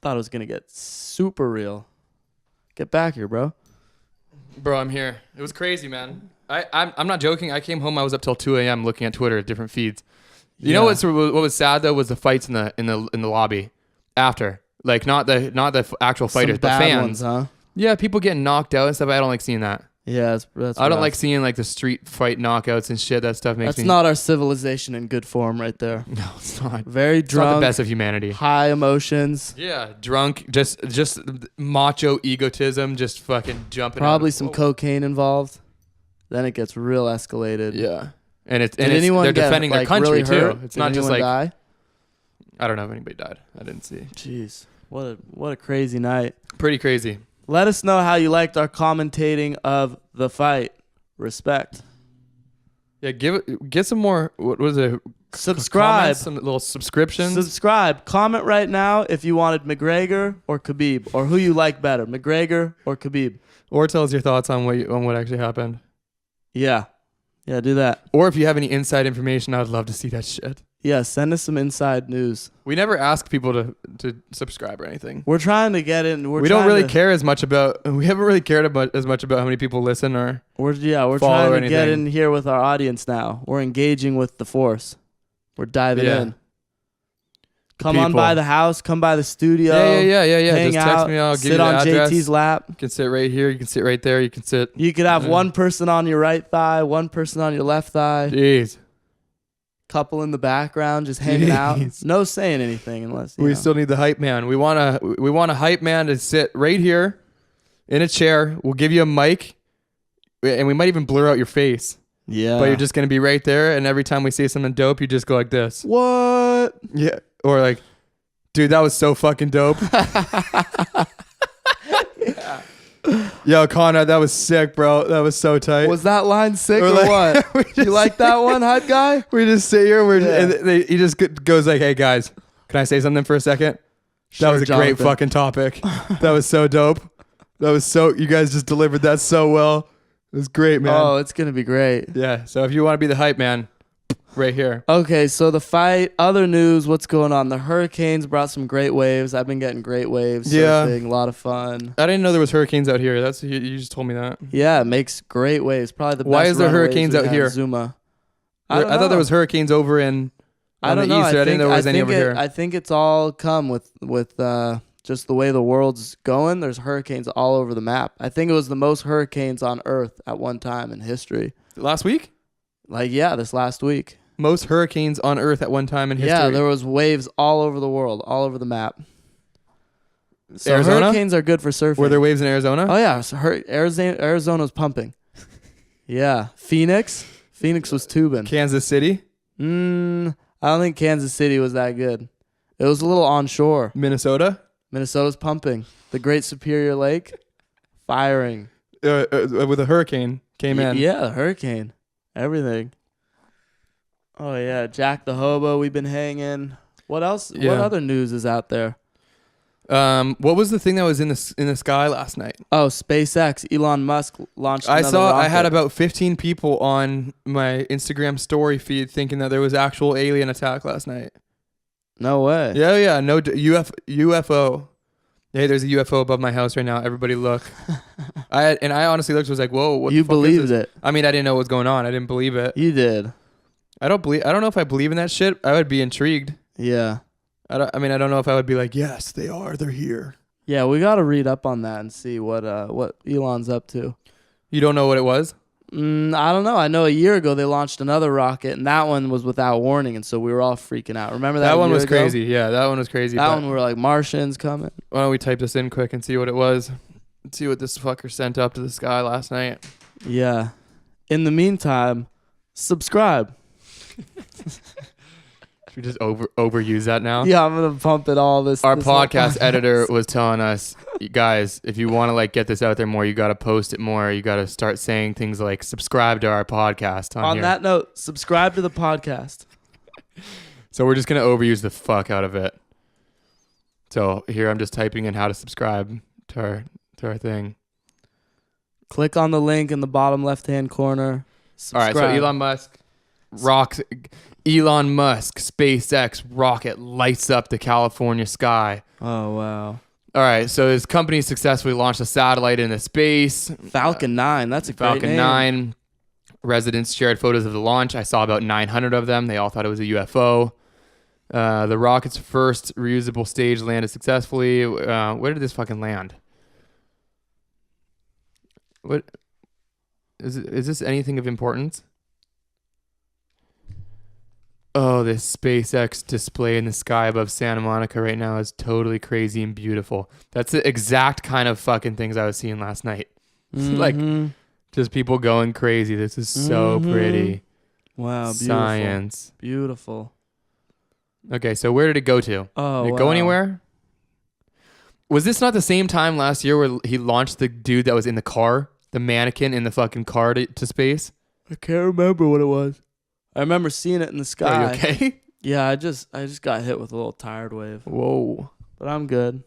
Thought it was going to get super real. Get back here, bro. Bro, I'm here. It was crazy, man. I'm not joking. I came home. I was up till 2 a.m. looking at Twitter at different feeds. You know what was sad though was the fights in the lobby after. Like not the actual fighters, Some but bad fans. ones, huh? Yeah, people getting knocked out and stuff. I don't like seeing that. Yeah, that's I don't rough. like seeing like the street fight knockouts and shit. That stuff makes That's me. not our civilization in good form right there. No, it's not. Very It's not drunk, the best of humanity. high emotions, Yeah, drunk, just macho egotism, just fucking jumping. probably out of- some Whoa. cocaine involved. Then it gets real escalated. Yeah, and Did anyone they're get, defending their like, country really too. hurt? It's Did not just anyone like die? I don't know if anybody died. I didn't see. Jeez, what a crazy night. Pretty crazy. Let us know how you liked our commentating of the fight. Respect. Yeah, get some more. What was it? Subscribe. Comments, some little subscriptions. Subscribe. Comment right now if you wanted McGregor or Khabib, or who you like better, McGregor or Khabib. Or tell us your thoughts on what actually happened. Yeah, do that. Or if you have any inside information, I would love to see that shit. Yeah, send us some inside news. We never ask people to subscribe or anything. We're trying to get in. We don't really care as much about. We haven't really cared as much about how many people listen or. We're follow trying to anything. get in here with our audience now. We're engaging with the force. We're diving Yeah. in. Come on people. by the house. Come by the studio. Yeah. Hang Just out. text me. I'll give sit you the on address. JT's lap. You can sit right here. You can sit right there. You can sit. You could have Yeah. one person on your right thigh, one person on your left thigh, Jeez. couple in the background just hanging out. Jeez. No saying anything unless you We know. still need the hype man. We want a hype man to sit right here in a chair. We'll give you a mic, and we might even blur out your face. Yeah. But you're just gonna be right there, and every time we say something dope, you just go like this. what? Yeah. Or like, dude, that was so fucking dope. Yo, Conrad, that was sick, bro. That was so tight. Was that line sick Or or like- we what? You just- like that one, hype guy? We just sit here. Yeah. He just goes like, "Hey guys, can I say something for a second? That was a Sure, great Jonathan. fucking topic. That was so dope. That was so. You guys just delivered that so well. It was great, man. Oh, it's gonna be great. Yeah. So if you want to be the hype man, right here. Okay, so the fight, other news, what's going on? The Hurricanes brought some great waves. I've been getting great waves. Yeah. Surfing, a lot of fun. I didn't know there was hurricanes out here. You just told me that. Yeah, it makes great waves. Probably the best. Why is there runaways hurricanes we out have, here? Zuma. I don't thought there know. was hurricanes over in I on don't the know. east. I didn't know there was any over here. I think it's all come with just the way the world's going. There's hurricanes all over the map. I think it was the most hurricanes on Earth at one time in history. Last week, Like, yeah, this last week. most hurricanes on Earth at one time in history. Yeah, there was waves all over the world, all over the map. So Arizona? hurricanes are good for surfing. Were there waves in Arizona? Oh yeah, so Arizona's pumping. Yeah, Phoenix was tubing. Kansas City, I don't think Kansas City was that good. It was a little onshore. Minnesota, Minnesota's pumping. The Great Superior Lake, firing. with a hurricane came in. Yeah, the hurricane, everything. Oh yeah, Jack the Hobo. We've been hanging. What else? Yeah. What other news is out there? What was the thing that was in the sky last night? Oh, SpaceX. Elon Musk launched. I another saw. I rocket. had about 15 people on my Instagram story feed thinking that there was actual alien attack last night. No way. Yeah. No UFO. Hey, there's a UFO above my house right now. Everybody look. I honestly looked. Was like, whoa. What You the fuck is believed this? it. I mean, I didn't know what was going on. I didn't believe it. You did. I don't know if I believe in that shit. I would be intrigued. Yeah. I don't know if I would be like, yes, they are. They're here. Yeah, we got to read up on that and see what Elon's up to. You don't know what it was? I don't know. I know a year ago they launched another rocket, and that one was without warning, and so we were all freaking out. Remember that? That a one year was ago? crazy. Yeah, that one was crazy. That but one we were like, Martians coming. why don't we type this in quick and see what it was? Let's see what this fucker sent up to the sky last night. Yeah. In the meantime, subscribe. Should we just overuse that now? Yeah, I'm gonna pump it all. Our this whole podcast editor was telling us, "You guys, if you want to like get this out there more, you got to post it more. You got to start saying things like subscribe to our podcast on On here." that note, subscribe to the podcast. So we're just gonna overuse the fuck out of it. So here I'm just typing in how to subscribe to our thing. Click on the link in the bottom left-hand corner. Subscribe. All right, so Elon Musk, SpaceX rocket lights up the California sky. Oh wow. All right, so his company successfully launched a satellite into space. Falcon 9. That's a great Falcon name. 9. Residents shared photos of the launch. I saw about 900 of them. They all thought it was a UFO. The rocket's first reusable stage landed successfully. Where did this fucking land? What is this anything of importance? Oh, this SpaceX display in the sky above Santa Monica right now is totally crazy and beautiful. That's the exact kind of fucking things I was seeing last night. Like just people going crazy. This is so pretty. Wow, beautiful. Science. Beautiful. Okay, so where did it go to? Oh, Did it go wow. anywhere? Was this not the same time last year where he launched the dude that was in the car, the mannequin in the fucking car to space? I can't remember what it was. I remember seeing it in the sky. Are you okay? Yeah, I just got hit with a little tired wave, Whoa. but I'm good.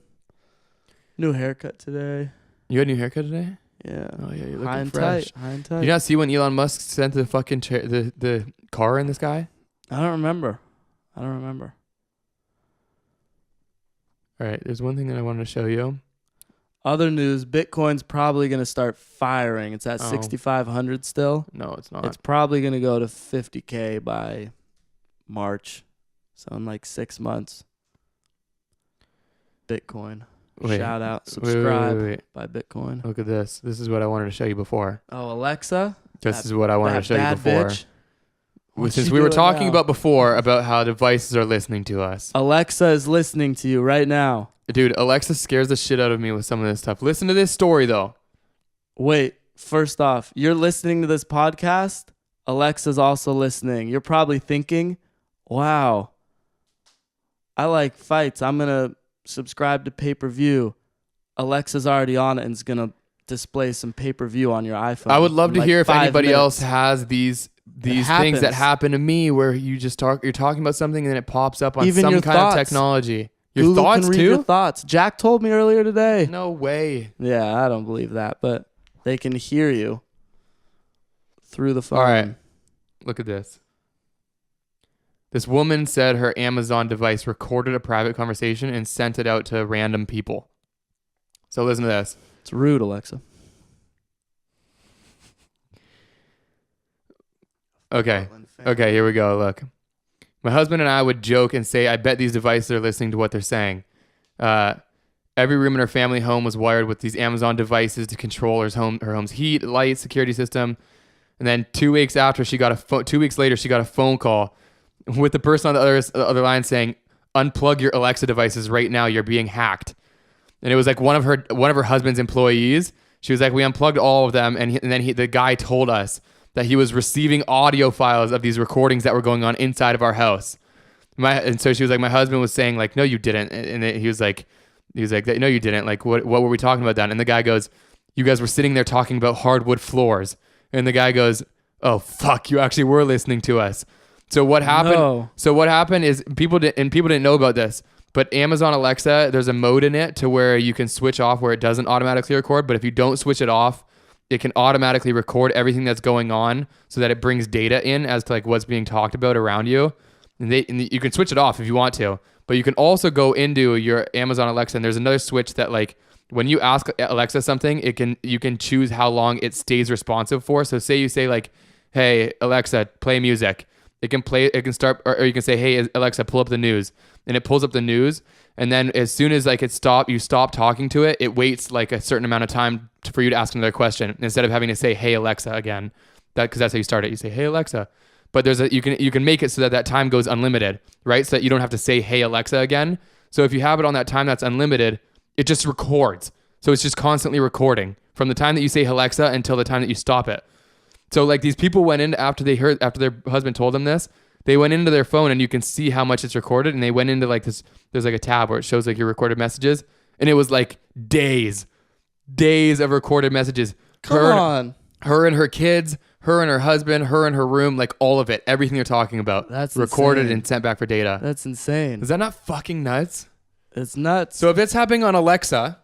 New haircut today. You had a new haircut today? Yeah. Oh yeah, you're High looking and fresh. tight. High and tight. Did you not see when Elon Musk sent the fucking the car in the sky? I don't remember. All right, there's one thing that I wanted to show you. Other news: Bitcoin's probably gonna start firing. It's at Oh. 6,500 still. No, it's not. It's probably gonna go to 50K by March, so in like 6 months. Bitcoin. Wait, Shout out. wait, Subscribe. wait. By Bitcoin. Look at this. This is what I wanted to show you before. Oh, Alexa. This That- is what I wanted to That show you bad before. bitch. What's Since she we were doing talking now? about before about how devices are listening to us. Alexa is listening to you right now. Dude, Alexa scares the shit out of me with some of this stuff. Listen to this story though. Wait, first off, you're listening to this podcast. Alexa's also listening. You're probably thinking, wow, I like fights. I'm going to subscribe to pay-per-view. Alexa's already on it and is going to display some pay-per-view on your iPhone. I would love in to like hear if 5 anybody minutes. else has these things happens. that happen to me where you're talking about something and then it pops up on Even some your kind thoughts. of technology. Your Google thoughts can read too? your thoughts. Jack told me earlier today. No way. Yeah, I don't believe that, but they can hear you through the phone. All right. Look at this. This woman said her Amazon device recorded a private conversation and sent it out to random people. So listen to this. It's rude, Alexa. Okay. Okay, here we go. Look. My husband and I would joke and say, I bet these devices are listening to what they're saying. Every room in her family home was wired with these Amazon devices to control her home's heat, light, security system. And then 2 weeks after, 2 weeks later, she got a phone call with the person on the other line saying, unplug your Alexa devices right now. You're being hacked. And it was like one of her husband's employees. She was like, we unplugged all of them. And then the guy told us that he was receiving audio files of these recordings that were going on inside of our house. And so she was like, my husband was saying like, no, you didn't. And he was like, no, you didn't. Like, what were we talking about then? And the guy goes, you guys were sitting there talking about hardwood floors. And the guy goes, oh, fuck, you actually were listening to us. So what happened? No. So what happened is people didn't know about this, but Amazon Alexa, there's a mode in it to where you can switch off where it doesn't automatically record. But if you don't switch it off, it can automatically record everything that's going on so that it brings data in as to like what's being talked about around you. And you can switch it off if you want to, but you can also go into your Amazon Alexa and there's another switch that like when you ask Alexa something, you can choose how long it stays responsive for. So say you say like, hey, Alexa, play music. It can start, or you can say, hey, Alexa, pull up the news. And it pulls up the news. And then as soon as like you stop talking to it, it waits like a certain amount of time for you to ask another question instead of having to say, hey, Alexa again. Because that's how you start it. You say, hey, Alexa. But you can make it so that time goes unlimited, right? So that you don't have to say, hey, Alexa again. So if you have it on that time that's unlimited, it just records. So it's just constantly recording from the time that you say Alexa until the time that you stop it. So like these people went in after their husband told them this, they went into their phone and you can see how much it's recorded. And they went into like this, there's like a tab where it shows like your recorded messages. And it was like days of recorded messages. Come on. Her and her kids, her and her husband, her and her room, like all of it, everything they're talking about. That's recorded insane. and sent back for data. That's insane. Is that not fucking nuts? It's nuts. So if it's happening on Alexa,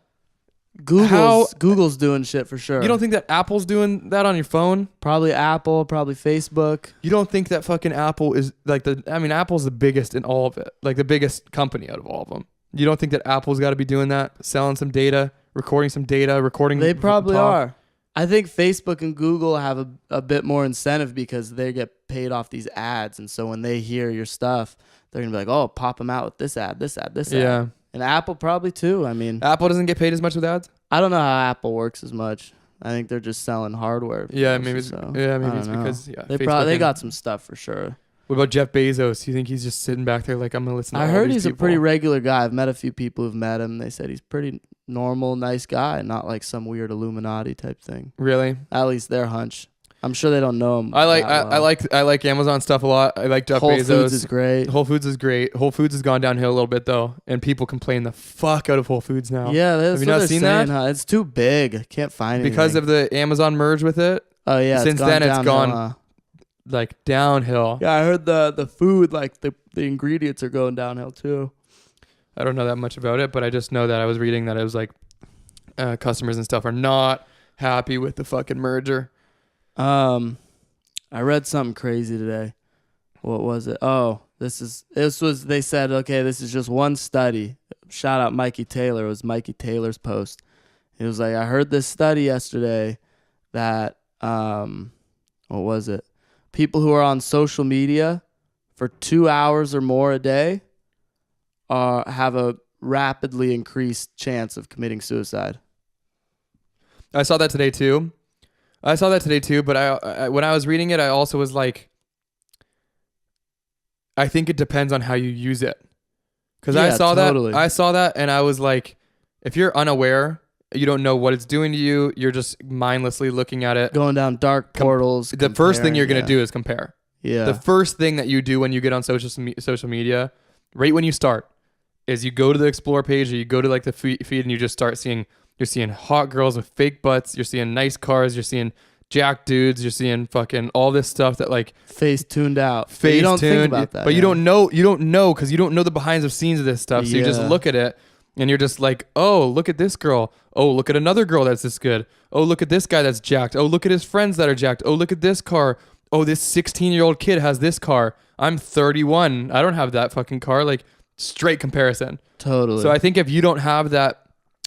Google's doing shit for sure. you don't think that Apple's doing that on your phone? Probably Apple, probably Facebook. You don't think that fucking Apple is like Apple's the biggest in all of it, like the biggest company out of all of them. You don't think that Apple's got to be doing that, selling some data, recording some data, recording? They probably talk? are. I think Facebook and Google have a bit more incentive because they get paid off these ads. And so when they hear your stuff, they're going to be like, oh, pop them out with this ad, this ad, this ad. Yeah. And Apple probably too. I mean, Apple doesn't get paid as much with ads? I don't know how Apple works as much. I think they're just selling hardware. Yeah, mostly, maybe it's, so. yeah, I maybe don't it's know. because they Facebook and- got some stuff for sure. What about Jeff Bezos? You think he's just sitting back there like, I'm gonna listen to I all heard these he's a people? pretty regular guy. I've met a few people who've met him. They said he's pretty normal, nice guy, not like some weird Illuminati type thing. Really? At least their hunch. I'm sure they don't know him. I that well. like Amazon stuff a lot. I like Jeff Whole Bezos. Foods is great. Whole Foods is great. Whole Foods has gone downhill a little bit though, and people complain the fuck out of Whole Foods now. Yeah, that's Have you what not they're seen saying, that? huh? It's too big. I can't find it Because of the Amazon merge with it, Oh yeah. since then it's downhill, gone- huh? like downhill. Yeah, I heard the food, like the ingredients are going downhill too. I don't know that much about it, but I just know that I was reading that it was like customers and stuff are not happy with the fucking merger. I read something crazy today. What was it? Oh, they said, okay, this is just one study. Shout out Mikey Taylor. It was Mikey Taylor's post. He was like, I heard this study yesterday that, what was it? People who are on social media for 2 hours or more a day have a rapidly increased chance of committing suicide. I saw that today too. But I when I was reading it, I also was like, I think it depends on how you use it. Because I Yeah, saw totally. that and I was like, if you're unaware, you don't know what it's doing to you, you're just mindlessly looking at it. Going down dark portals. The first thing you're going to comparing, do is compare. Yeah. The first thing that you do when you get on social media, right when you start, is you go to the explore page or you go to like the feed and you just start seeing You're seeing hot girls with fake butts. You're seeing nice cars. You're seeing jack dudes. You're seeing fucking all this stuff that like Face tuned out. But face you don't tuned, think about that. but you don't know because you don't know the behind the scenes of this stuff. So you just Yeah. look at it and you're just like, oh, look at this girl. Oh, look at another girl that's this good. Oh, look at this guy that's jacked. Oh, look at his friends that are jacked. Oh, look at this car. Oh, this 16-year-old kid has this car. I'm 31. I don't have that fucking car. Like, straight comparison. Totally. So I think if you don't have that,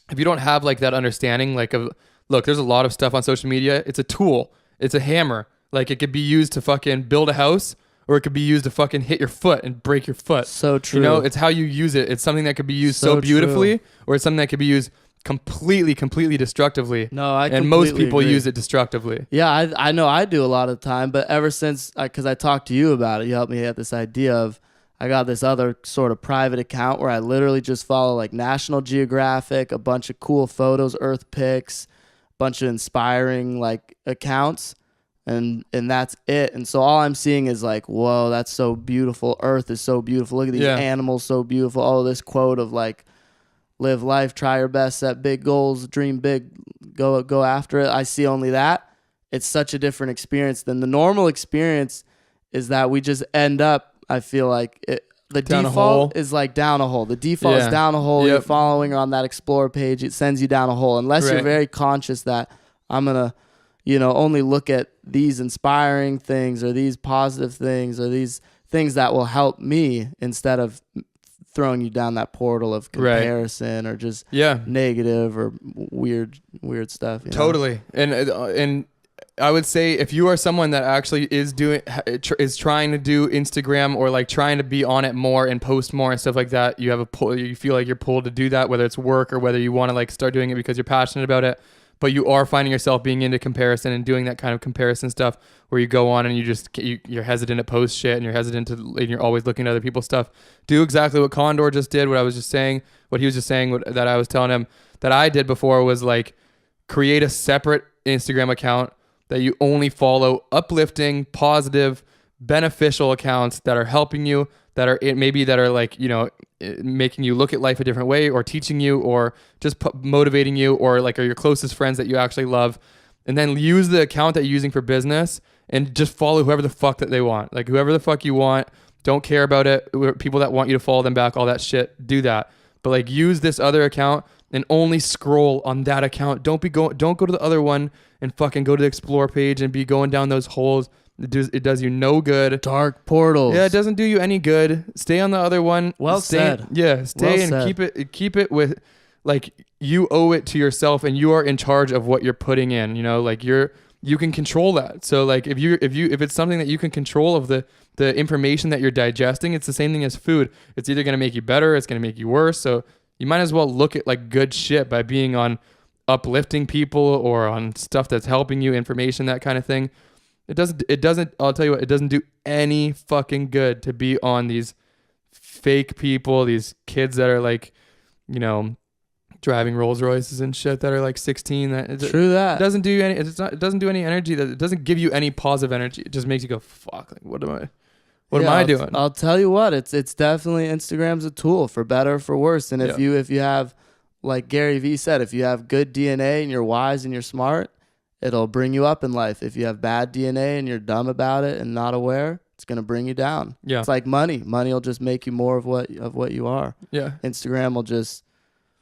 if you don't have like that understanding, like of, look, there's a lot of stuff on social media. It's a tool. It's a hammer. Like it could be used to fucking build a house, or it could be used to fucking hit your foot and break your foot. So true. You know, it's how you use it. It's something that could be used so So beautifully, or it's something that could be used completely destructively. No, I and most completely people agree. use it destructively. Yeah, I know I do a lot of the time, but ever since, because I talked to you about it, you helped me get this idea of, I got this other sort of private account where I literally just follow like National Geographic, a bunch of cool photos, Earth pics, a bunch of inspiring like accounts, and that's it. And so all I'm seeing is like, whoa, that's so beautiful. Earth is so beautiful. Look at these Yeah. animals, so beautiful. Oh, this quote of like, live life, try your best, set big goals, dream big, go after it. I see only that. It's such a different experience than the normal experience is that we just end up, I feel like the Down a hole. default is like down a hole. The default is Yeah. down a hole. Yep. You're following on that explore page. It sends you down a hole unless you're Right. very conscious that I'm going to, only look at these inspiring things or these positive things or these things that will help me instead of throwing you down that portal of Right. comparison or just Yeah. negative or weird stuff. You know? Totally. And I would say if you are someone that actually is trying to do Instagram or like trying to be on it more and post more and stuff like that, you have a pull, you feel like you're pulled to do that, whether it's work or whether you want to like start doing it because you're passionate about it, but you are finding yourself being into comparison and doing that kind of comparison stuff where you go on and you're hesitant to post shit and you're hesitant to, and you're always looking at other people's stuff. Do exactly what Condor just did, what he was just saying, that I was telling him that I did before was like create a separate Instagram account that you only follow uplifting, positive, beneficial accounts that are helping you, that are like, making you look at life a different way or teaching you or just motivating you or like are your closest friends that you actually love. And then use the account that you're using for business and just follow whoever the fuck that they want. Like whoever the fuck you want, don't care about it. People that want you to follow them back, all that shit, do that. But like use this other account and only scroll on that account. Don't go to the other one and fucking go to the explore page and be going down those holes. It does you no good. Dark portals. Yeah, it doesn't do you any good. Stay on the other one. Well said. Yeah, stay Well and said. keep it with like you owe it to yourself and you are in charge of what you're putting in, like you can control that. So like if it's something that you can control of the information that you're digesting, it's the same thing as food. It's either going to make you better, it's going to make you worse. So you might as well look at like good shit by being on uplifting people or on stuff that's helping you, information, that kind of thing. It doesn't, I'll tell you what, it doesn't do any fucking good to be on these fake people, these kids that are like, driving Rolls Royces and shit that are like 16. True that. It doesn't do you any, it doesn't do any energy, it doesn't give you any positive energy. It just makes you go, fuck, like what am I doing? I'll tell you what, it's definitely, Instagram's a tool for better or for worse. And if you have, like Gary Vee said, if you have good DNA and you're wise and you're smart, it'll bring you up in life. If you have bad DNA and you're dumb about it and not aware, it's going to bring you down. Yeah. It's like money. Money will just make you more of what you are. Yeah. Instagram will just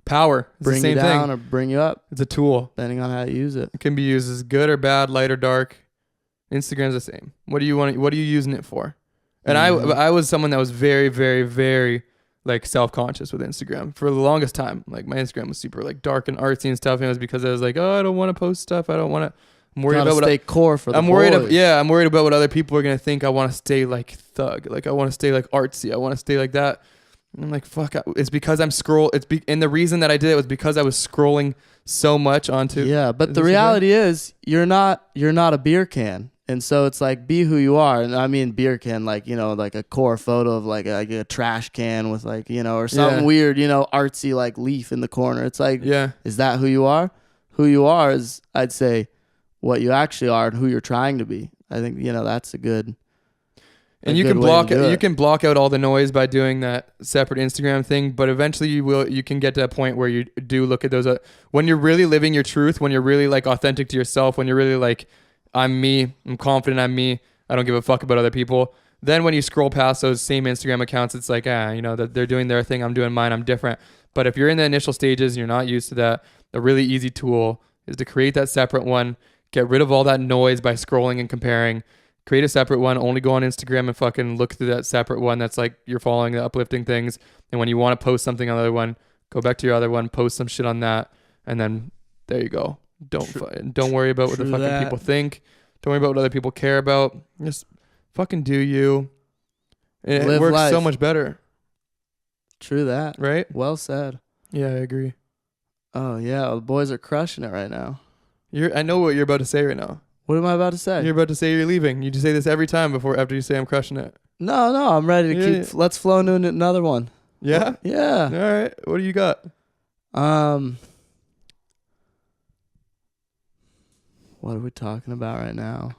Power. It's bring the same you down thing. or bring you up, It's a tool. depending on how you use it. It can be used as good or bad, light or dark. Instagram's the same. What are you using it for? And I was someone that was very, very, very like self-conscious with Instagram for the longest time. Like my Instagram was super like dark and artsy and stuff. And it was because I was like, oh, I don't want to post stuff. I don't want to. I'm worried Gotta about stay core for the I'm worried. boys. I'm worried about what other people are gonna think. I want to stay like thug. Like I want to stay like artsy. I want to stay like that. And I'm like, fuck. It's because I'm and the reason that I did it was because I was scrolling so much onto. Yeah, but the Instagram. reality is you're not a beer can. And so it's like, be who you are. And I mean beer can, like, like a core photo of like a trash can with like, or something weird, artsy like leaf in the corner. It's like, is that who you are? Who you are is, I'd say, what you actually are and who you're trying to be. I think, that's a good. And you can block out all the noise by doing that separate Instagram thing, but eventually you can get to a point where you do look at those when you're really living your truth, when you're really like authentic to yourself, when you're really like, I'm me, I'm confident I'm me, I don't give a fuck about other people. Then when you scroll past those same Instagram accounts, it's like, that they're doing their thing, I'm doing mine, I'm different. But if you're in the initial stages and you're not used to that, a really easy tool is to create that separate one, get rid of all that noise by scrolling and comparing. Create a separate one, only go on Instagram and fucking look through that separate one that's like you're following the uplifting things. And when you want to post something on the other one, go back to your other one, post some shit on that, and then there you go. Don't worry about what the fucking people think. Don't worry about what other people care about. Just fucking do you. And it works life so much better. True that. Right? Well said. Yeah, I agree. Oh yeah, the boys are crushing it right now. I know what you're about to say right now. What am I about to say? You're about to say you're leaving. You just say this every time after you say I'm crushing it. No, I'm ready to keep. Let's flow into another one. Yeah? Yeah. All right. What do you got? What are we talking about right now?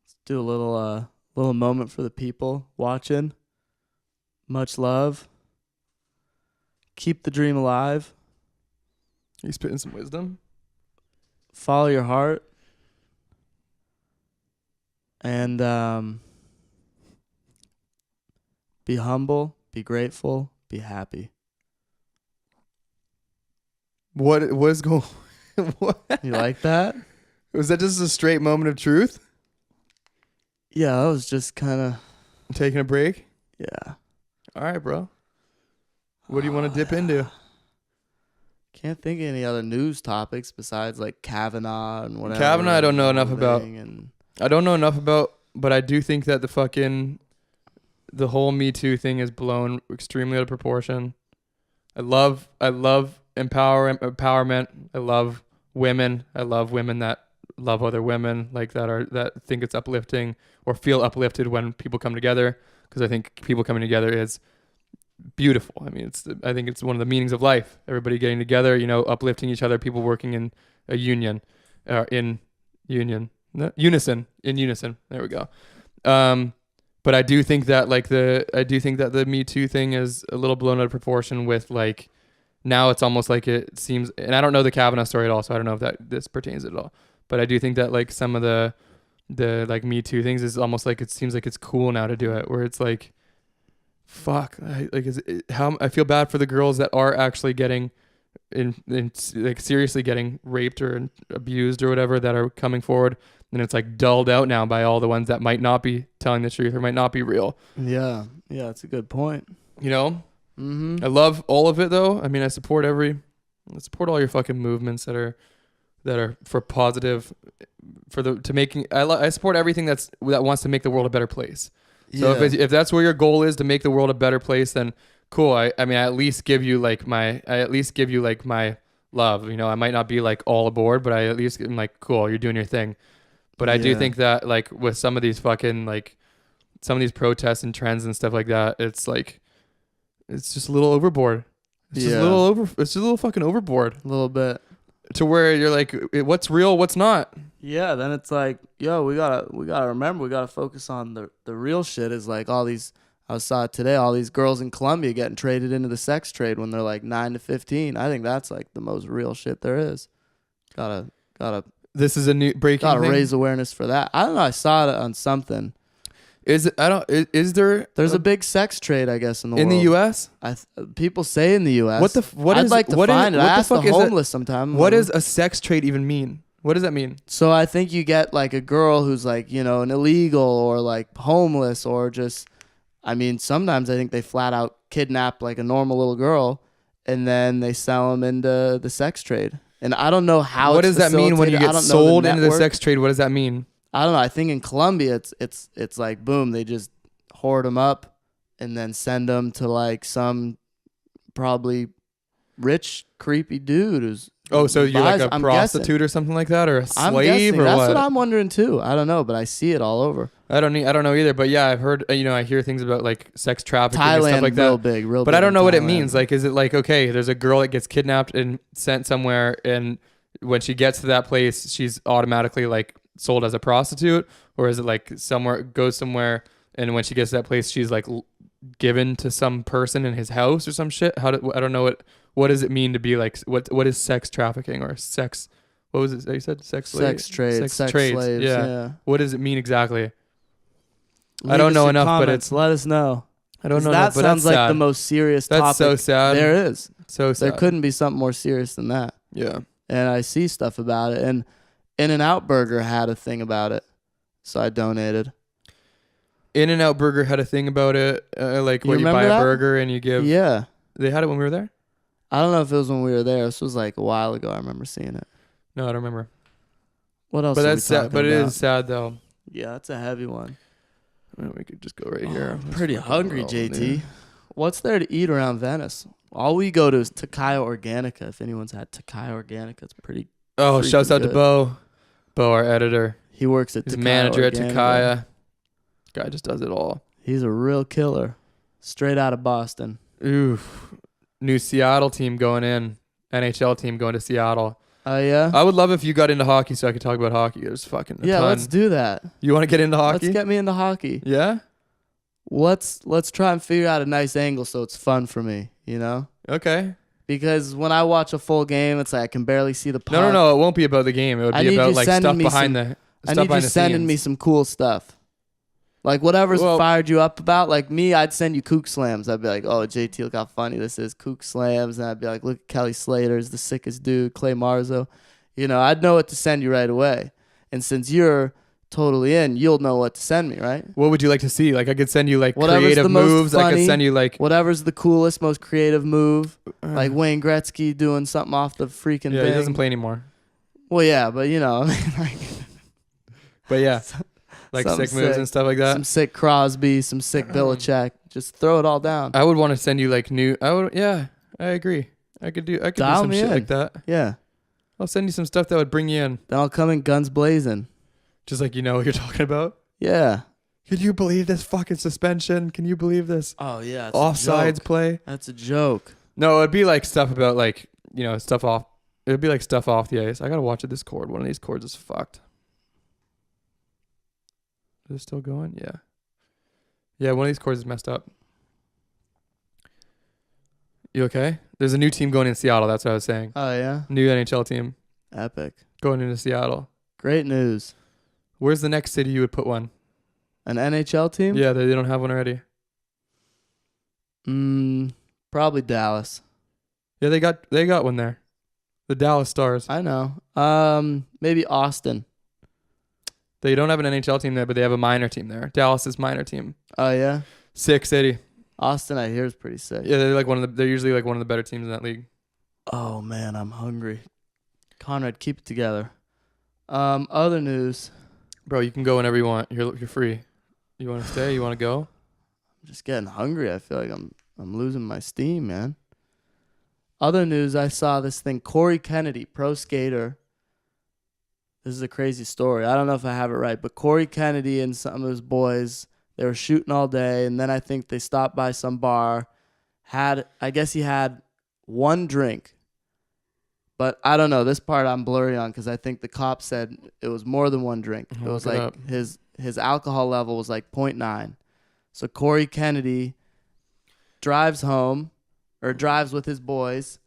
Let's do a little moment for the people watching. Much love. Keep the dream alive. You spitting some wisdom? Follow your heart. And be humble, be grateful, be happy. What was going? What? You like that? Was that just a straight moment of truth? Yeah, I was just kind of taking a break. Yeah. All right, bro. What do you want to dip into? Can't think of any other news topics besides like Kavanaugh and whatever. Kavanaugh, I don't know enough about. I don't know enough about, but I do think that the whole Me Too thing is blown extremely out of proportion. I love empowerment. I love women. I love women that love other women, like that think it's uplifting or feel uplifted when people come together. Because I think people coming together is beautiful. I mean, I think it's one of the meanings of life. Everybody getting together, uplifting each other. People working in a union, unison. There we go. But I do think that the Me Too thing is a little blown out of proportion with like, now it's almost like it seems, and I don't know the Kavanaugh story at all, so I don't know if this pertains at all. But I do think that like some of the like Me Too things is almost like it seems like it's cool now to do it, where it's like, fuck, how I feel bad for the girls that are actually getting like seriously getting raped or abused or whatever, that are coming forward, and it's like dulled out now by all the ones that might not be telling the truth or might not be real. Yeah, that's a good point. Mm-hmm. I love all of it though. I mean, I support all your fucking movements that are for positive, I support everything that wants to make the world a better place. So if that's where your goal is, to make the world a better place, then cool. I at least give you like my love. I might not be like all aboard, but I at least am like, cool, you're doing your thing. But I do think that like with some of these fucking like some of these protests and trends and stuff like that, it's like, it's just a little overboard. It's just a little fucking overboard. A little bit. To where you're like, what's real, what's not? Yeah, then it's like, yo, we gotta remember, we gotta focus on the real shit. Is like all these, I saw it today, all these girls in Colombia getting traded into the sex trade when they're like 9 to 15. I think that's like the most real shit there is. Gotta. This is a new breaking. Gotta raise awareness for that. I don't know. I saw it on something. Is there? There's a big sex trade, I guess, in the world. In the U.S.? People say in the U.S. I'd like to find it. I ask the homeless sometime. What does a sex trade even mean? What does that mean? So I think you get like a girl who's like, an illegal or like homeless or just, sometimes I think they flat out kidnap like a normal little girl and then they sell them into the sex trade. And I don't know how. What does that mean when you get sold into the sex trade? What does that mean? I don't know. I think in Colombia, it's like boom, they just hoard them up and then send them to like some probably rich, creepy dude who's. Oh, so you're like a prostitute or something like that, or a slave, or that's what? That's what I'm wondering too. I don't know, but I see it all over. I don't know either. But yeah, I've heard. I hear things about like sex trafficking and stuff like that. Real big. But I don't know what it means. Like, is it like, okay, there's a girl that gets kidnapped and sent somewhere, and when she gets to that place, she's automatically like sold as a prostitute, or is it like goes somewhere and when she gets to that place she's like given to some person in his house or some shit? I don't know what does it mean to be like what is sex trafficking or sex? What was it that you said? Sex trade, sex trades. slaves. Yeah. What does it mean exactly? Leave I don't us know your enough, but comments. Let us know. I don't know. That But sounds that's like the sad. most serious That's topic so sad. there is. So sad. There couldn't be something more serious than that. Yeah. And I see stuff about it. And In-N-Out Burger had a thing about it, so I donated. In-N-Out Burger had a thing about it, like You where you buy remember that? a burger and you give. Yeah. They had it when we were there. I don't know if it was when we were there. This was like a while ago. I remember seeing it. No, I don't remember. What else? But are that's we sad. talking But it about? is sad though. Yeah, that's a heavy one. Well, we could just go right here. I'm Let's pretty fucking hungry, roll, JT. dude. What's there to eat around Venice? All we go to is Takaya Organica. If anyone's had Takaya Organica, it's pretty. Oh, freaking shouts out to good. Bo. Bo, our editor. He works at His Takaya manager at Organica. Takaya. Guy just does it all. He's a real killer. Straight out of Boston. Oof. New Seattle team going in. NHL team going to Seattle. Oh, yeah? I would love if you got into hockey so I could talk about hockey. There's fucking a Yeah, ton. let's do that. You want to get into hockey? Let's get me into hockey. Yeah? Let's try and figure out a nice angle so it's fun for me, you know? Okay. Because when I watch a full game, it's like I can barely see the puck. No. It won't be about the game. It would I be need about you like sending stuff me behind some- the I stuff need you behind the sending me scenes. some cool stuff. Like whatever's Well- fired you up about. Like me, I'd send you kook slams. I'd be like, oh, JT, look how funny this is. Kook slams. And I'd be like, look at Kelly Slater's the sickest dude. Clay Marzo. You know, I'd know what to send you right away. And since you're totally in, you'll know what to send me, right? What would you like to see? Like I could send you like Whatever's creative the most moves. I could funny. send you like Whatever's the coolest, most creative move. Like Wayne Gretzky doing something off the freaking yeah, thing. he doesn't play anymore. Well, yeah, but you know, like But yeah, like something sick moves sick. and stuff like that. some sick Crosby, some sick Belichick. Just throw it all down. I would want to send you like new. Yeah, I agree. I could do Dial some me shit in. like that. Yeah. I'll send you some stuff that would bring you in. Then I'll come in guns blazing. Just like you know what you're talking about. Yeah. Could you believe this fucking suspension? Can you believe this Oh yeah. offsides play? That's a joke. No, it'd be like stuff about like stuff off. It'd be like stuff off the ice. I gotta watch this cord. One of these cords is fucked. Is it still going? Yeah. Yeah, one of these cords is messed up. You okay? There's a new team going in Seattle. That's what I was saying. Oh yeah. New NHL team Epic. going into Seattle. Great news. Where's the next city you would put one? An NHL team? Yeah, they don't have one already. Probably Dallas. Yeah, they got one there. The Dallas Stars. I know. Maybe Austin. They don't have an NHL team there, but they have a minor team there. Dallas's minor team. Oh yeah. Sick city. Austin, I hear, is pretty sick. Yeah, they're usually like one of the better teams in that league. Oh man, I'm hungry. Conrad, keep it together. Other news. Bro, you can go whenever you want. You're free. You want to stay? You want to go? I'm just getting hungry. I feel like I'm losing my steam, man. Other news, I saw this thing. Corey Kennedy, pro skater. This is a crazy story. I don't know if I have it right, but Corey Kennedy and some of his boys, they were shooting all day, and then I think they stopped by some bar. I guess he had one drink. But I don't know. This part I'm blurry on because I think the cop said it was more than one drink. It was Look it like up. his alcohol level was like 0.9. So Corey Kennedy drives home or drives with his boys,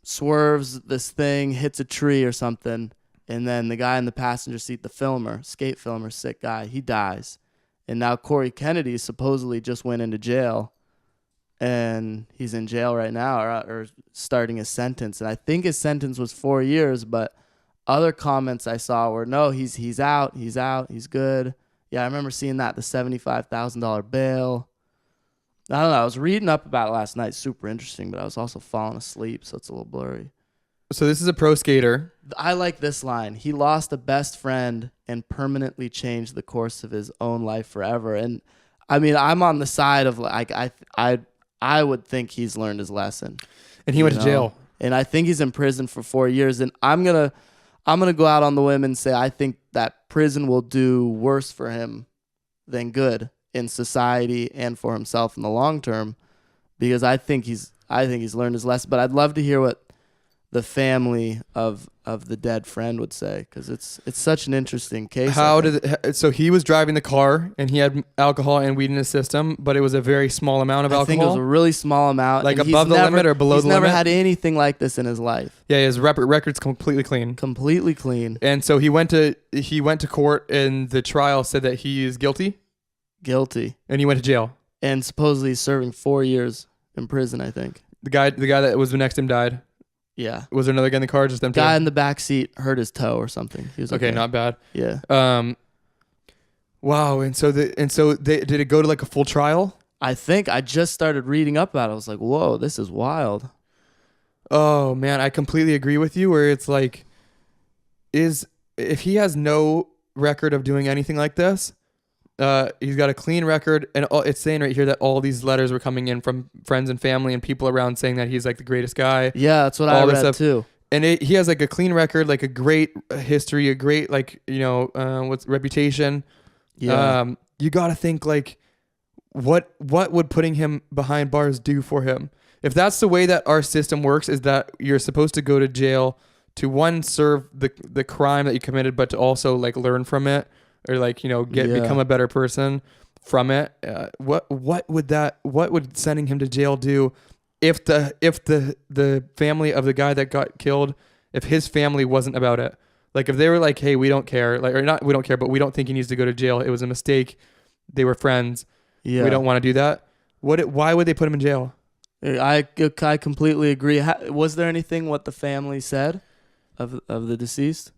swerves this thing, hits a tree or something, and then the guy in the passenger seat, the skate filmer, sick guy, he dies. And now Corey Kennedy supposedly just went into jail, and he's in jail right now or starting his sentence. And I think his sentence was 4 years, but other comments I saw were, no, he's out, he's good. Yeah, I remember seeing that, the $75,000 bail. I don't know. I was reading up about it last night. Super interesting, but I was also falling asleep, so it's a little blurry. So this is a pro skater. I like this line. He lost a best friend and permanently changed the course of his own life forever. And I mean, I'm on the side of like I would think he's learned his lesson. And he went to jail. And I think he's in prison for 4 years. And I'm gonna go out on the whim and say I think that prison will do worse for him than good in society and for himself in the long term, because I think he's learned his lesson. But I'd love to hear what the family of the dead friend would say, because it's such an interesting case. So he was driving the car and he had alcohol and weed in his system, but it was a very small amount of I alcohol. think it was a really small amount, Like and above the limit or below the limit? He's never had anything like this in his life. Yeah, his record's completely clean. Completely clean. And so he went to court, and the trial said that he is guilty, and he went to jail. And supposedly he's serving 4 years in prison, I think. The guy that was next to him died. Yeah. Was there another guy in the car? Just them two? Guy in the back seat hurt his toe or something. He was okay, not bad. Yeah. Wow. And so did it go to like a full trial? I think I just started reading up about it. I was like, whoa, this is wild. Oh man, I completely agree with you. Where it's like, if he has no record of doing anything like this, he's got a clean record, and it's saying right here that all these letters were coming in from friends and family and people around saying that he's like the greatest guy. Yeah, that's what I read too. And he has like a clean record, like a great history, a great what's reputation. Yeah. You got to think like, what would putting him behind bars do for him? If that's the way that our system works, is that you're supposed to go to jail to one, serve the crime that you committed, but to also like learn from it, or like become a better person from it. What would sending him to jail do if the family of the guy that got killed, if his family wasn't about it? Like if they were like, hey, we don't care, like, or not we don't care, but we don't think he needs to go to jail. It was a mistake. They were friends. Yeah. We don't want to do that. Why would they put him in jail? I completely agree. Was there anything what the family said of the deceased?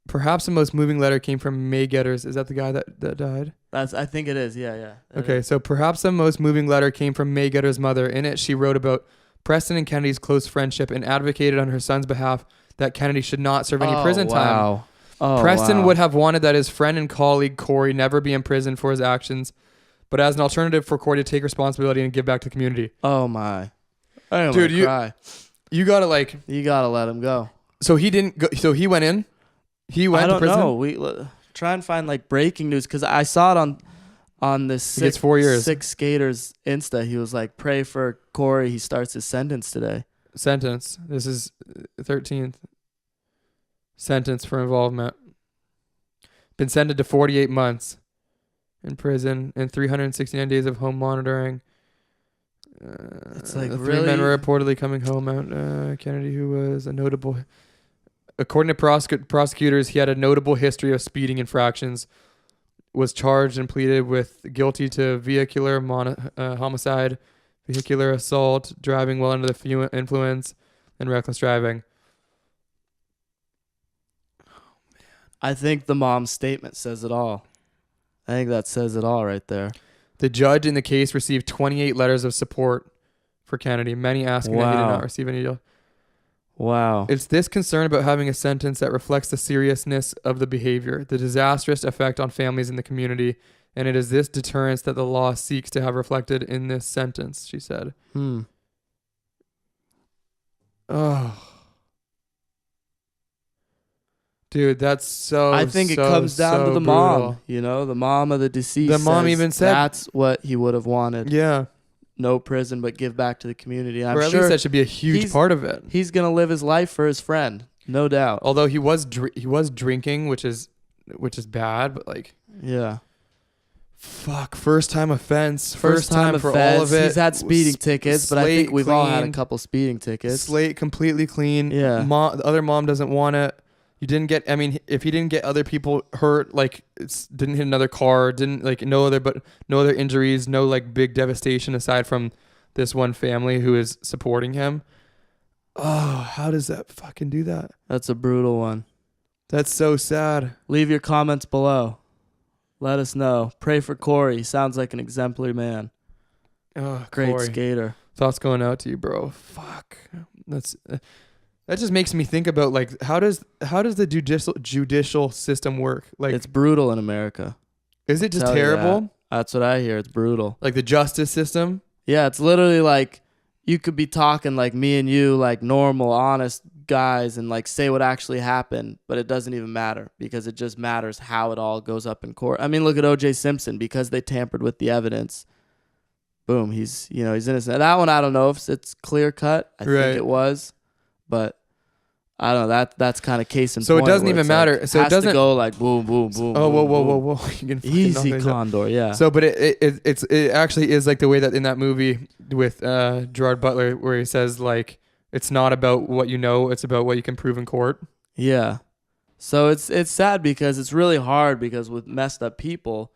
Perhaps the most moving letter came from May Getters. Is that the guy that died? I think it is. Yeah. Okay, so perhaps the most moving letter came from May Getters' mother. In it, she wrote about Preston and Kennedy's close friendship and advocated on her son's behalf that Kennedy should not serve any prison time. Preston would have wanted that his friend and colleague Corey never be in prison for his actions, but as an alternative for Corey to take responsibility and give back to the community. Oh my. I Dude, you gotta You gotta let him go. So he didn't go, so he went in? He went to prison? I don't know. We try and find like breaking news, because I saw it on this He gets 4 years. Six Skaters Insta. He was like, pray for Corey. He starts his sentence today. Sentence. This is 13th. Sentence for involvement. Been sentenced to 48 months in prison and 369 days of home monitoring. It's like the really? 3 men were reportedly coming home out. Kennedy, who was a notable... According to prosecutors, he had a notable history of speeding infractions, was charged and pleaded with guilty to vehicular homicide, vehicular assault, driving while under the influence, and reckless driving. I think the mom's statement says it all. I think that says it all right there. The judge in the case received 28 letters of support for Kennedy, many asking that he did not receive any. Wow. It's this concern about having a sentence that reflects the seriousness of the behavior, the disastrous effect on families in the community, and it is this deterrence that the law seeks to have reflected in this sentence, she said. Oh. Dude, that's so... I think it comes down to the mom. The mom of the deceased. The mom even said... That's what he would have wanted. Yeah. No prison, but give back to the community. Or at least that should be a huge part of it. He's going to live his life for his friend. No doubt. Although he was drinking, which is bad, but like... Yeah. Fuck, first time offense. First time for all of it. He's had speeding tickets, but I think we've all had a couple speeding tickets. Slate completely clean. Yeah. The other mom doesn't want it. You didn't get, if he didn't get other people hurt, like didn't hit another car, didn't like no other injuries, no like big devastation aside from this one family who is supporting him. Oh, how does that fucking do that? That's a brutal one. That's so sad. Leave your comments below. Let us know. Pray for Corey. He sounds like an exemplary man. Oh, great Corey. skater. Thoughts going out to you, bro. Fuck. That just makes me think about like how does the judicial system work? Like it's brutal in America. Is it just terrible? That's what I hear. It's brutal. Like the justice system? Yeah, it's literally like you could be talking like me and you, like normal, honest guys, and like say what actually happened, but it doesn't even matter because it just matters how it all goes up in court. I mean, look at O.J. Simpson, because they tampered with the evidence. boom, he's innocent. That one, I don't know if it's clear cut. I Right. think it was, but I don't know. That's kind of case in So point. it doesn't where even it's matter. Like, So it has doesn't to go like boom, boom, boom. Oh, whoa, boom, whoa, boom. whoa, whoa! You can fucking Easy knock these out. Condor, yeah. So, but it actually is like the way that in that movie with Gerard Butler, where he says like it's not about what you know, it's about what you can prove in court. Yeah. So it's sad because it's really hard because with messed up people,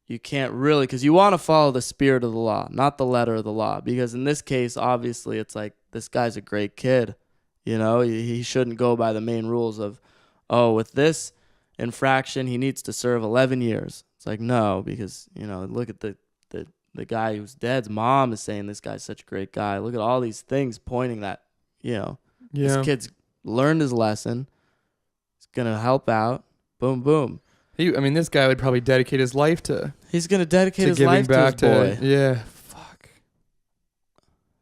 you can't really, because you want to follow the spirit of the law, not the letter of the law. Because in this case, obviously, it's like this guy's a great kid. He shouldn't go by the main rules of, oh, with this infraction, he needs to serve 11 years. It's like, no, because, look at the guy who's dead's mom is saying this guy's such a great guy. Look at all these things pointing that, this kid's learned his lesson. He's going to help out. Boom, boom. This guy would probably dedicate his life to He's going to dedicate his giving life back to his boy. Yeah, fuck.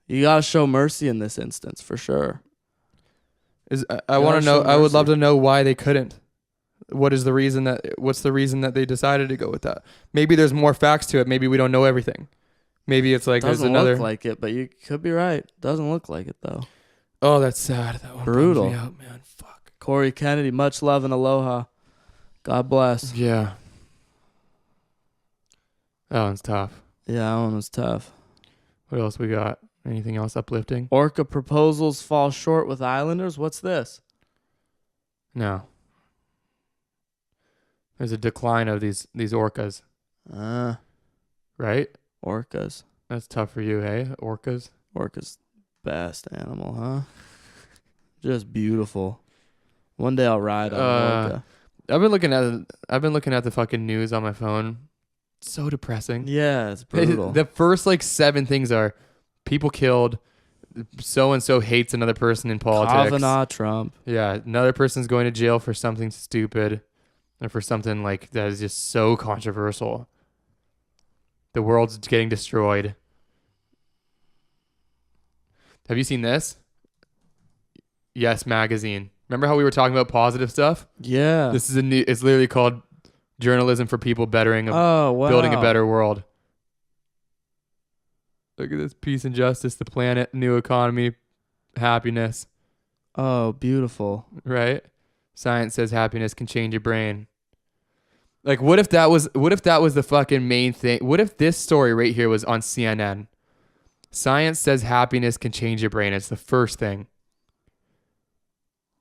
You got to show mercy in this instance, for sure. I want to know. show I would love mercy. to know why they couldn't. What's the reason that they decided to go with that? Maybe there's more facts to it. Maybe we don't know everything. Maybe it's like there's Doesn't another. look like it, but you could be right. Doesn't look like it, though. Oh, that's sad. That one Brutal. bums me out, man. Fuck. Corey Kennedy, much love and aloha. God bless. Yeah. That one's tough. Yeah, that one was tough. What else we got? Anything else uplifting? Orca proposals fall short with Islanders. What's this? No. There's a decline of these orcas, right? Orcas. That's tough for you, hey? Orcas. Orca's best animal, huh? Just beautiful. One day I'll ride on an orca. I've been looking at the fucking news on my phone. It's so depressing. Yeah, it's brutal. The first 7 things are people killed, so and so hates another person in politics. Kavanaugh, Trump. Yeah, another person's going to jail for something stupid or for something that is just so controversial. The world's getting destroyed. Have you seen this? Yes Magazine. Remember how we were talking about positive stuff? Yeah. This is it's literally called Journalism for People Building a Better World. Look at this: peace and justice, the planet, new economy, happiness. Oh, beautiful. Right? Science says happiness can change your brain. What if that was the fucking main thing? What if this story right here was on CNN? Science says happiness can change your brain. It's the first thing.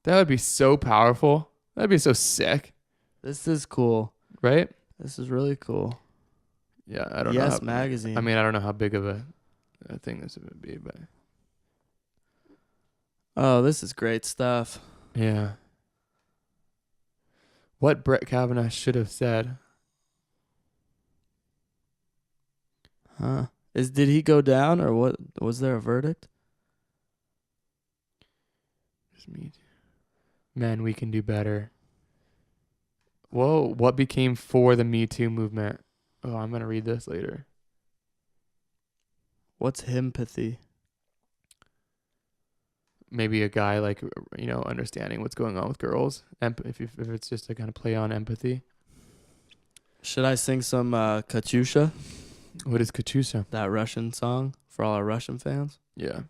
That would be so powerful. That'd be so sick. This is cool. Right? This is really cool. Yeah, I don't know. Yes Magazine. I don't know how big of a thing this would be, but Oh, this is great stuff. yeah. What Brett Kavanaugh should have said. Huh? Did he go down or what? Was there a verdict? Just me. Men, we can do better. Whoa, what became for the Me Too movement? Oh, I'm going to read this later. What's himpathy? Maybe a guy understanding what's going on with girls. If it's just to kind of play on empathy. Should I sing some Katyusha? What is Katyusha? That Russian song for all our Russian fans? Yeah.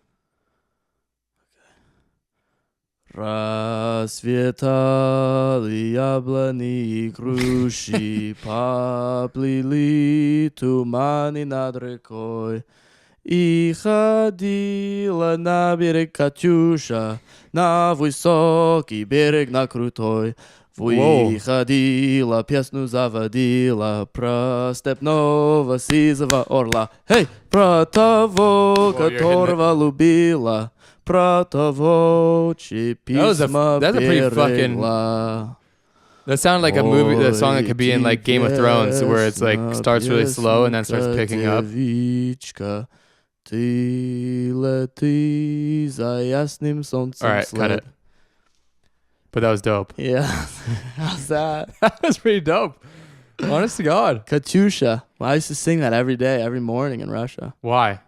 Расцветали яблони и груши, поплыли туманы над рекой. И ходила на берег Катюша, на высокий берег, на крутой. Выходила, песню заводила про степного сизого орла. Hey! Про того, которого любила, про того, чьи письма that's a pretty fucking- берегла. That sounded like a song that could be in Game of Thrones, where it's starts really slow and then starts picking up. Девичка, ты лети за ясным солнцем. All right, cut it. But that was dope. Yeah. How's that? That was pretty dope. Honest to God. Katyusha. Well, I used to sing that every day, every morning in Russia. Why?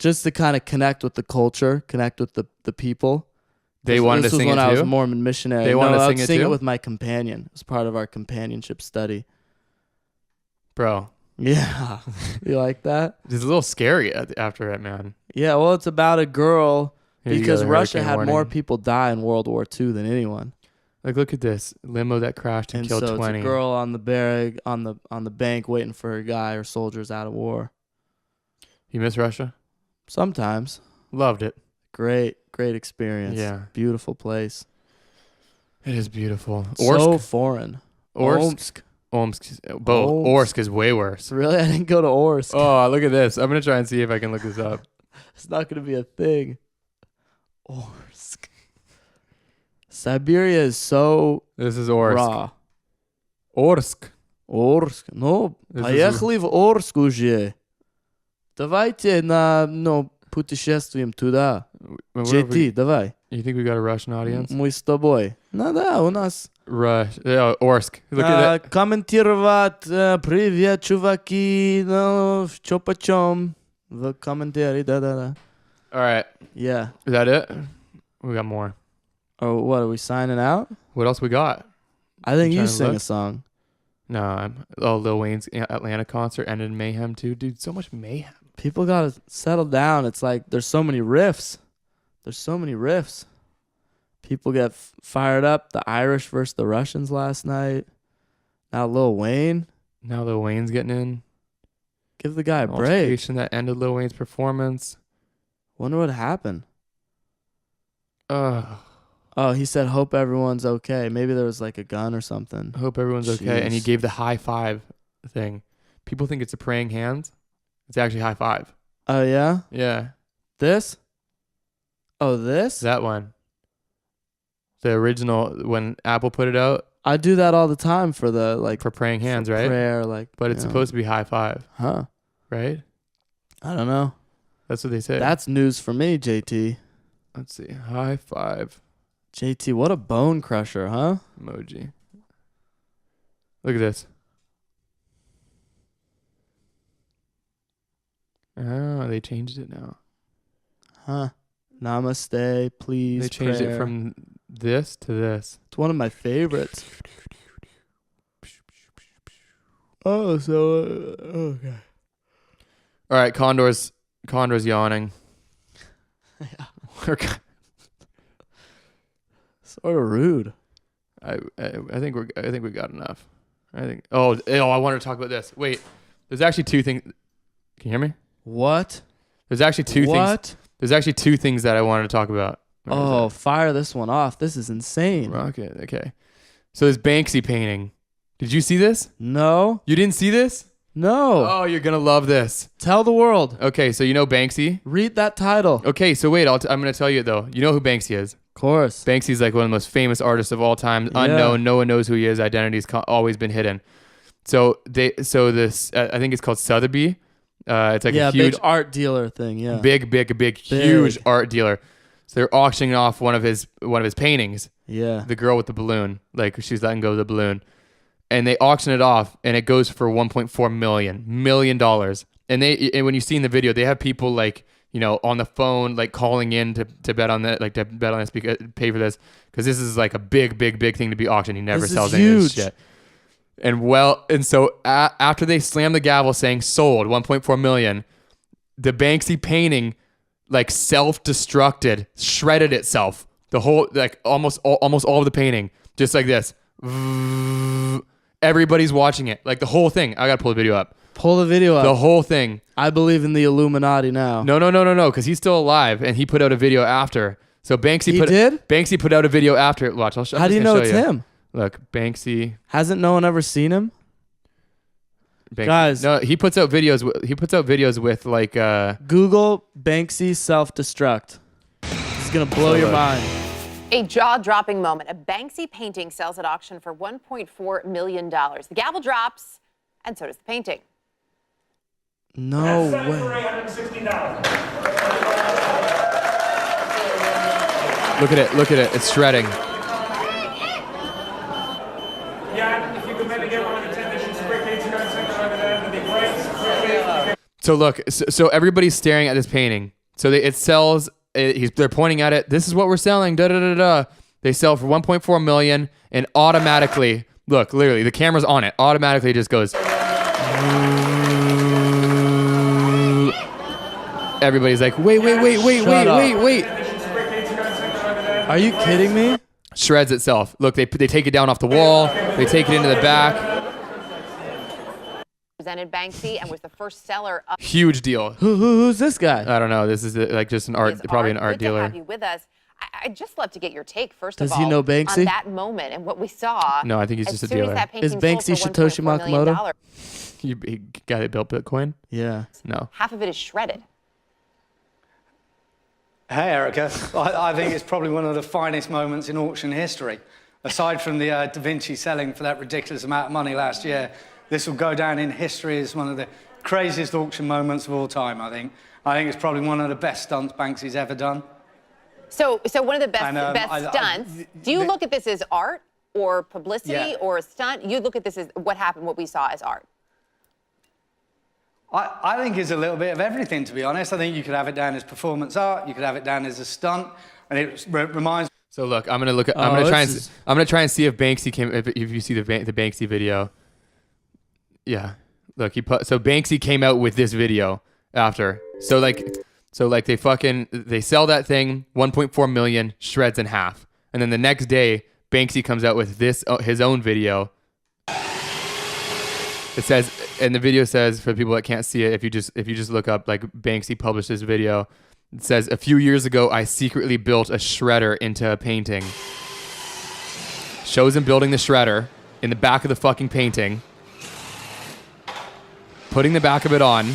Just to kind of connect with the culture, connect with the people. They wanted to This was sing when it I was a too? Mormon missionary. They wanted to I sing would it sing too? it with my companion. It was part of our companionship study. Bro, Yeah. You like that? It's a little scary after it, man. Yeah, well, it's about a girl Here you because go, the Russia hurricane had more warning. people die in World War II than anyone. Like, look at this limo that crashed and, And killed so 20. it's a girl on the barrack on the bank waiting for her guy or soldiers out of war. You miss Russia? Sometimes. Loved it. Great experience. Yeah. Beautiful place. It is beautiful. So Orsk. foreign. Orsk. Omsk. Both. Omsk. Orsk is way worse. Really? I didn't go to Orsk. Oh, look at this. I'm gonna try and see if I can look this up. It's not going to be a thing. Orsk. Siberia is so This is Orsk. raw. Orsk. Орск. Ну, This is- поехали в Орск уже. Давайте путешествуем туда. JT, давай. You think we got a Russian audience? Мы с тобой. Ну да, у нас. Rush. Yeah, Orsk. Look at that. Комментировать. Привет, чуваки. Ну, чё почём. В комментарии, да. All right. Yeah. Is that it? We got more. Oh, what, are we signing out? What else we got? I think You you trying to sing a look? song. No, Lil Wayne's Atlanta concert ended in mayhem too. Dude, so much mayhem. People gotta settle down. It's like there's so many riffs. People get fired up. The Irish versus the Russians last night. Now Lil Wayne. Now Lil Wayne's getting in. Give the guy a An break. altercation that ended Lil Wayne's performance. Wonder what happened. Ugh. Oh, he said, hope everyone's okay. Maybe there was like a gun or something. I hope everyone's okay. And he Jeez. gave the high five thing. People think it's a praying hands. It's actually high five. Oh, yeah? Yeah. This? Oh, this? That one. The original, when Apple put it out I do that all the time for the like for praying hands, right? prayer, like. But it's you know. supposed to be high five, Huh? right? I don't know. That's what they say. That's news for me, JT. Let's see. High five JT, what a bone crusher, huh? emoji. Look at this. Oh, they changed it now. Huh? Namaste, please. They changed prayer. it from this to this. It's one of my favorites. Oh, so okay. All right, Condor's yawning. Yeah. We're Sort of rude. I think we got enough. I wanted to talk about this. Wait, there's actually two things. Can you hear me? What? There's actually two things. What? There's actually two things that I wanted to talk about. Oh, fire this one off. This is insane. Rocket. Okay. So this Banksy painting. Did you see this? No. You didn't see this? No. Oh, you're gonna love this. Tell the world. Okay, so you know Banksy. Read that title. Okay, so wait, I'm gonna tell you though. You know who Banksy is? Of course. Banksy's like one of the most famous artists of all time. Yeah. Unknown. No one knows who he is. Identity's always been hidden. So this I think it's called Sotheby's. It's like a huge big art dealer thing. Yeah. big, huge art dealer. So they're auctioning off one of his Yeah. paintings. The girl with the balloon, like she's letting go of the balloon, and they auction it off, and it goes for $1.4 million. And when you see in the video, they have people like on the phone, like calling in to bet on that, like to bet on this, pay for this, because this is like a big thing to be auctioned. He never This is sells any of this huge. shit. And so after they slam the gavel saying sold $1.4 million, the Banksy painting like self-destructed, shredded itself. The whole, like almost all of the painting, just like this. Everybody's watching it, like the whole thing. I gotta pull the video up. Pull the video up. The whole thing. I believe in the Illuminati now. No, because he's still alive and he put out a video after. So Banksy did? Banksy put out a video after. Watch, I'm How do you just know gonna it's show you. him? Look, Banksy. Hasn't no one ever seen him? Guys. No, he puts out videos. He puts out videos with like. Google Banksy self-destruct. This is gonna blow your mind. A jaw-dropping moment. A Banksy painting sells at auction for $1.4 million. The gavel drops, and so does the painting. No way. Look at it. It's shredding. Yeah, if you could maybe get one of the technicians quickly to go and take it over there, that'd be great. So look, so everybody's staring at this painting. So it sells. They're pointing at it. This is what we're selling. Da da da da. They sell for $1.4 million, and automatically, look, literally, the camera's on it. Automatically, just goes. everybody's like, wait. Are you kidding me? Shreds itself. Look, they take it down off the wall. They take it into the back. Presented Banksy and was the first seller of Huge deal. Who's this guy? I don't know. This is like just an art, probably an art Good dealer. to have you with us. I'd just love to get your take, first Does of he all, know Banksy? on that moment and what we saw. No, I think he's just a as soon as dealer. that Is painting Banksy sold for Satoshi $1.4 million. Nakamoto? He guy that built Bitcoin? Yeah. No. Half of it is shredded. Hey, Erica. I think it's probably one of the finest moments in auction history. Aside from the Da Vinci selling for that ridiculous amount of money last year, this will go down in history as one of the craziest auction moments of all time, I think. I think it's probably one of the best stunts Banksy's ever done. So one of the best, And, best stunts. Do you look at this as art or publicity Yeah. or a stunt? You look at this as what happened, what we saw as art. I think it's a little bit of everything, to be honest. I think you could have it down as performance art, you could have it down as a stunt, and it reminds. So look, I'm gonna try and see if Banksy came. If you see the Banksy video. Yeah, look, so Banksy came out with this video after. So like they sell that thing, 1.4 million, shreds in half, and then the next day Banksy comes out with this his own video. It says, and the video says, for people that can't see it, if you just look up like Banksy published this video, it says, a few years ago I secretly built a shredder into a painting. Shows him building the shredder in the back of the fucking painting, putting the back of it on.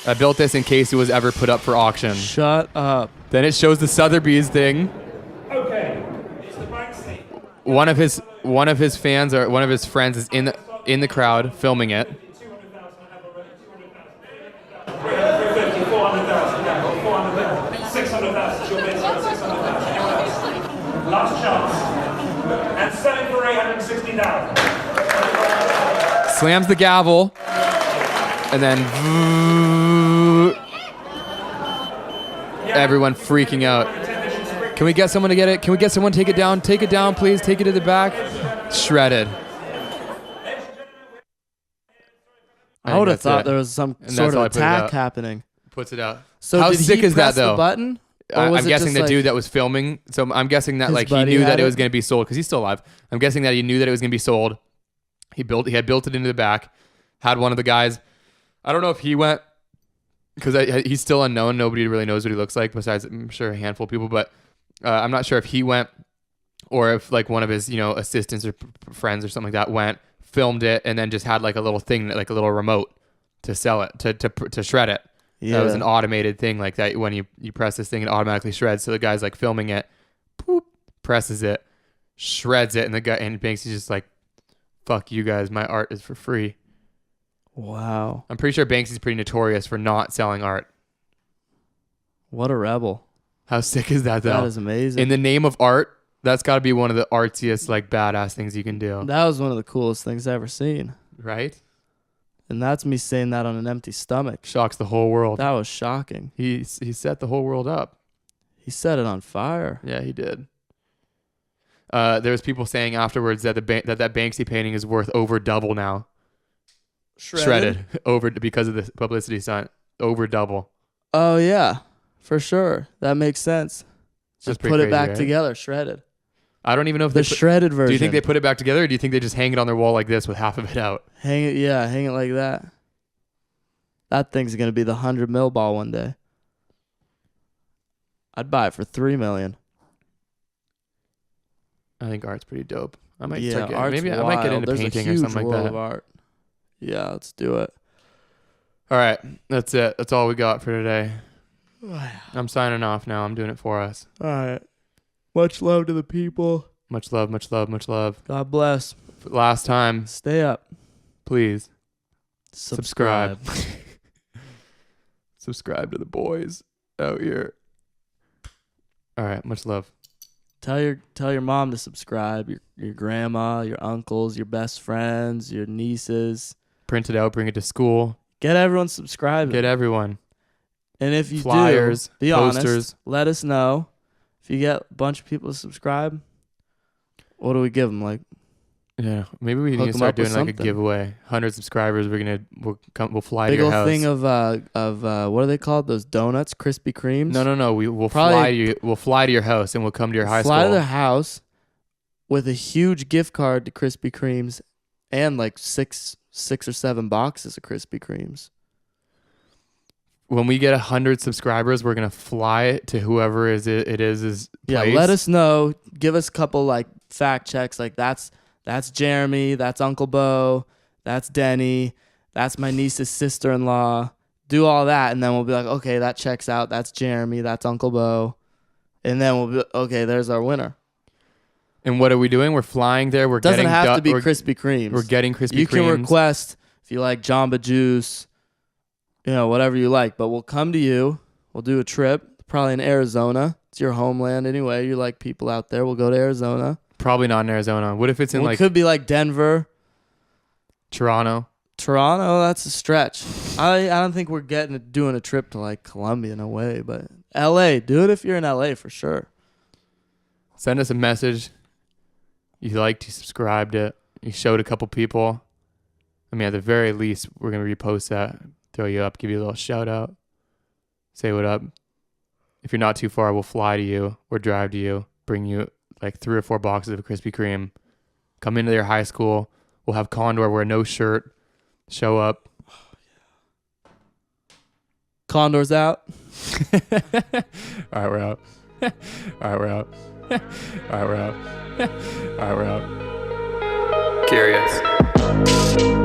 I built this in case it was ever put up for auction. Shut up. Then it shows the Sotheby's thing. Okay, it's the Banksy. One of his fans or one of his friends is in the crowd filming it. 350, 400,000, yeah, 400,000, 600,000, it's your bid, 600,000. Last chance. And selling for 860,000. Slams the gavel, and then everyone freaking out. Can we get someone to get it? Can we get someone to take it down? Take it down, please. Take it to the back. Shredded. I would have that's thought it. there was some And sort that's all I of put it out. attack happening. Puts it out. So How did sick he is that, press though? the button? Or was I'm it guessing just the like- dude that was filming. So I'm guessing that His like he buddy knew had that it it? was going to be sold because he's still alive. I'm guessing that he knew that it was going to be sold. He had built it into the back. Had one of the guys. I don't know if he went because he's still unknown. Nobody really knows what he looks like besides I'm sure a handful of people. But I'm not sure if he went or if like one of his assistants or friends or something like that went, filmed it, and then just had like a little thing like a little remote to sell it to shred it. Yeah. That was an automated thing like that. When you press this thing, it automatically shreds. So the guy's like filming it, boop, presses it, shreds it, and Banksy's just like, "Fuck you guys, my art is for free." Wow. I'm pretty sure Banksy's pretty notorious for not selling art. What a rebel. How sick is that, though? That is amazing. In the name of art, that's got to be one of the artsiest, like badass things you can do, That was one of the coolest things I've ever seen. right? And that's me saying that on an empty stomach. Shocks the whole world. That was shocking. He set the whole world up. He set it on fire. Yeah, he did. There was people saying afterwards that that Banksy painting is worth over double now. Shredded over because of the publicity stunt. Over double. Oh, yeah. For sure. That makes sense. That's Just pretty put it crazy, back right? together. Shredded. I don't even know if The they shredded version. Do you think they put it back together, or do you think they just hang it on their wall like this with half of it out? Hang it like that. That thing's going to be the 100 mil ball one day. I'd buy it for $3 million. I think art's pretty dope. I might Yeah, start getting, art's maybe wild. I might get into There's painting a or huge something like world that. of art. Yeah, let's do it. All right, that's it. That's all we got for today. I'm signing off now. I'm doing it for us. All right. Much love to the people. Much love, much love, much love. God bless. Last time, Stay up. please Subscribe. subscribe to the boys out here. All right, much love. Tell your mom to subscribe. Your grandma, your uncles, your best friends, your nieces. Print it out, bring it to school. Get everyone subscribing. Get everyone. And if you Flyers, do, be posters. honest. Let us know. If you get a bunch of people to subscribe, what do we give them? Like Yeah, maybe we need Hook to 'em start up with doing like a something. giveaway. 100 subscribers. We'll fly Big to your old house. thing of what are they called? Those donuts, Krispy Kremes. No. We'll Probably- fly to you. We'll fly to your house and we'll come to your high Fly school. to their house with a huge gift card to Krispy Kremes and like six or seven boxes of Krispy Kremes. When we get 100 subscribers, we're gonna fly it to whoever is place. Yeah, let us know. Give us a couple like fact checks. Like that's Jeremy. That's Uncle Bo. That's Denny. That's my niece's sister-in-law. Do all that, and then we'll be like, okay, that checks out. That's Jeremy. That's Uncle Bo. And then we'll be okay. There's our winner. And what are we doing? We're flying there. We're Doesn't getting have to be we're- Krispy Kremes. We're getting Krispy You can Kremes. request if you like Jamba Juice, whatever you like. But we'll come to you. We'll do a trip, probably in Arizona. It's your homeland anyway. You like people out there. We'll go to Arizona. Probably not in Arizona. What if it's in Well, it like could be like Denver, Toronto? Toronto. That's a stretch. I don't think we're doing a trip to like Colombia, no way. But LA, do it if you're in LA for sure. Send us a message. You liked, you subscribed it, you showed a couple people. I mean, at the very least, we're gonna repost that, throw you up, give you a little shout out, say what up. If you're not too far, we'll fly to you or drive to you, bring you like 3 or 4 boxes of Krispy Kreme. Come into your high school. We'll have Condor wear no shirt, show up. Condor's out. All right, we're out. All right, we're out. All right, we're out. All right, we're out. Curious.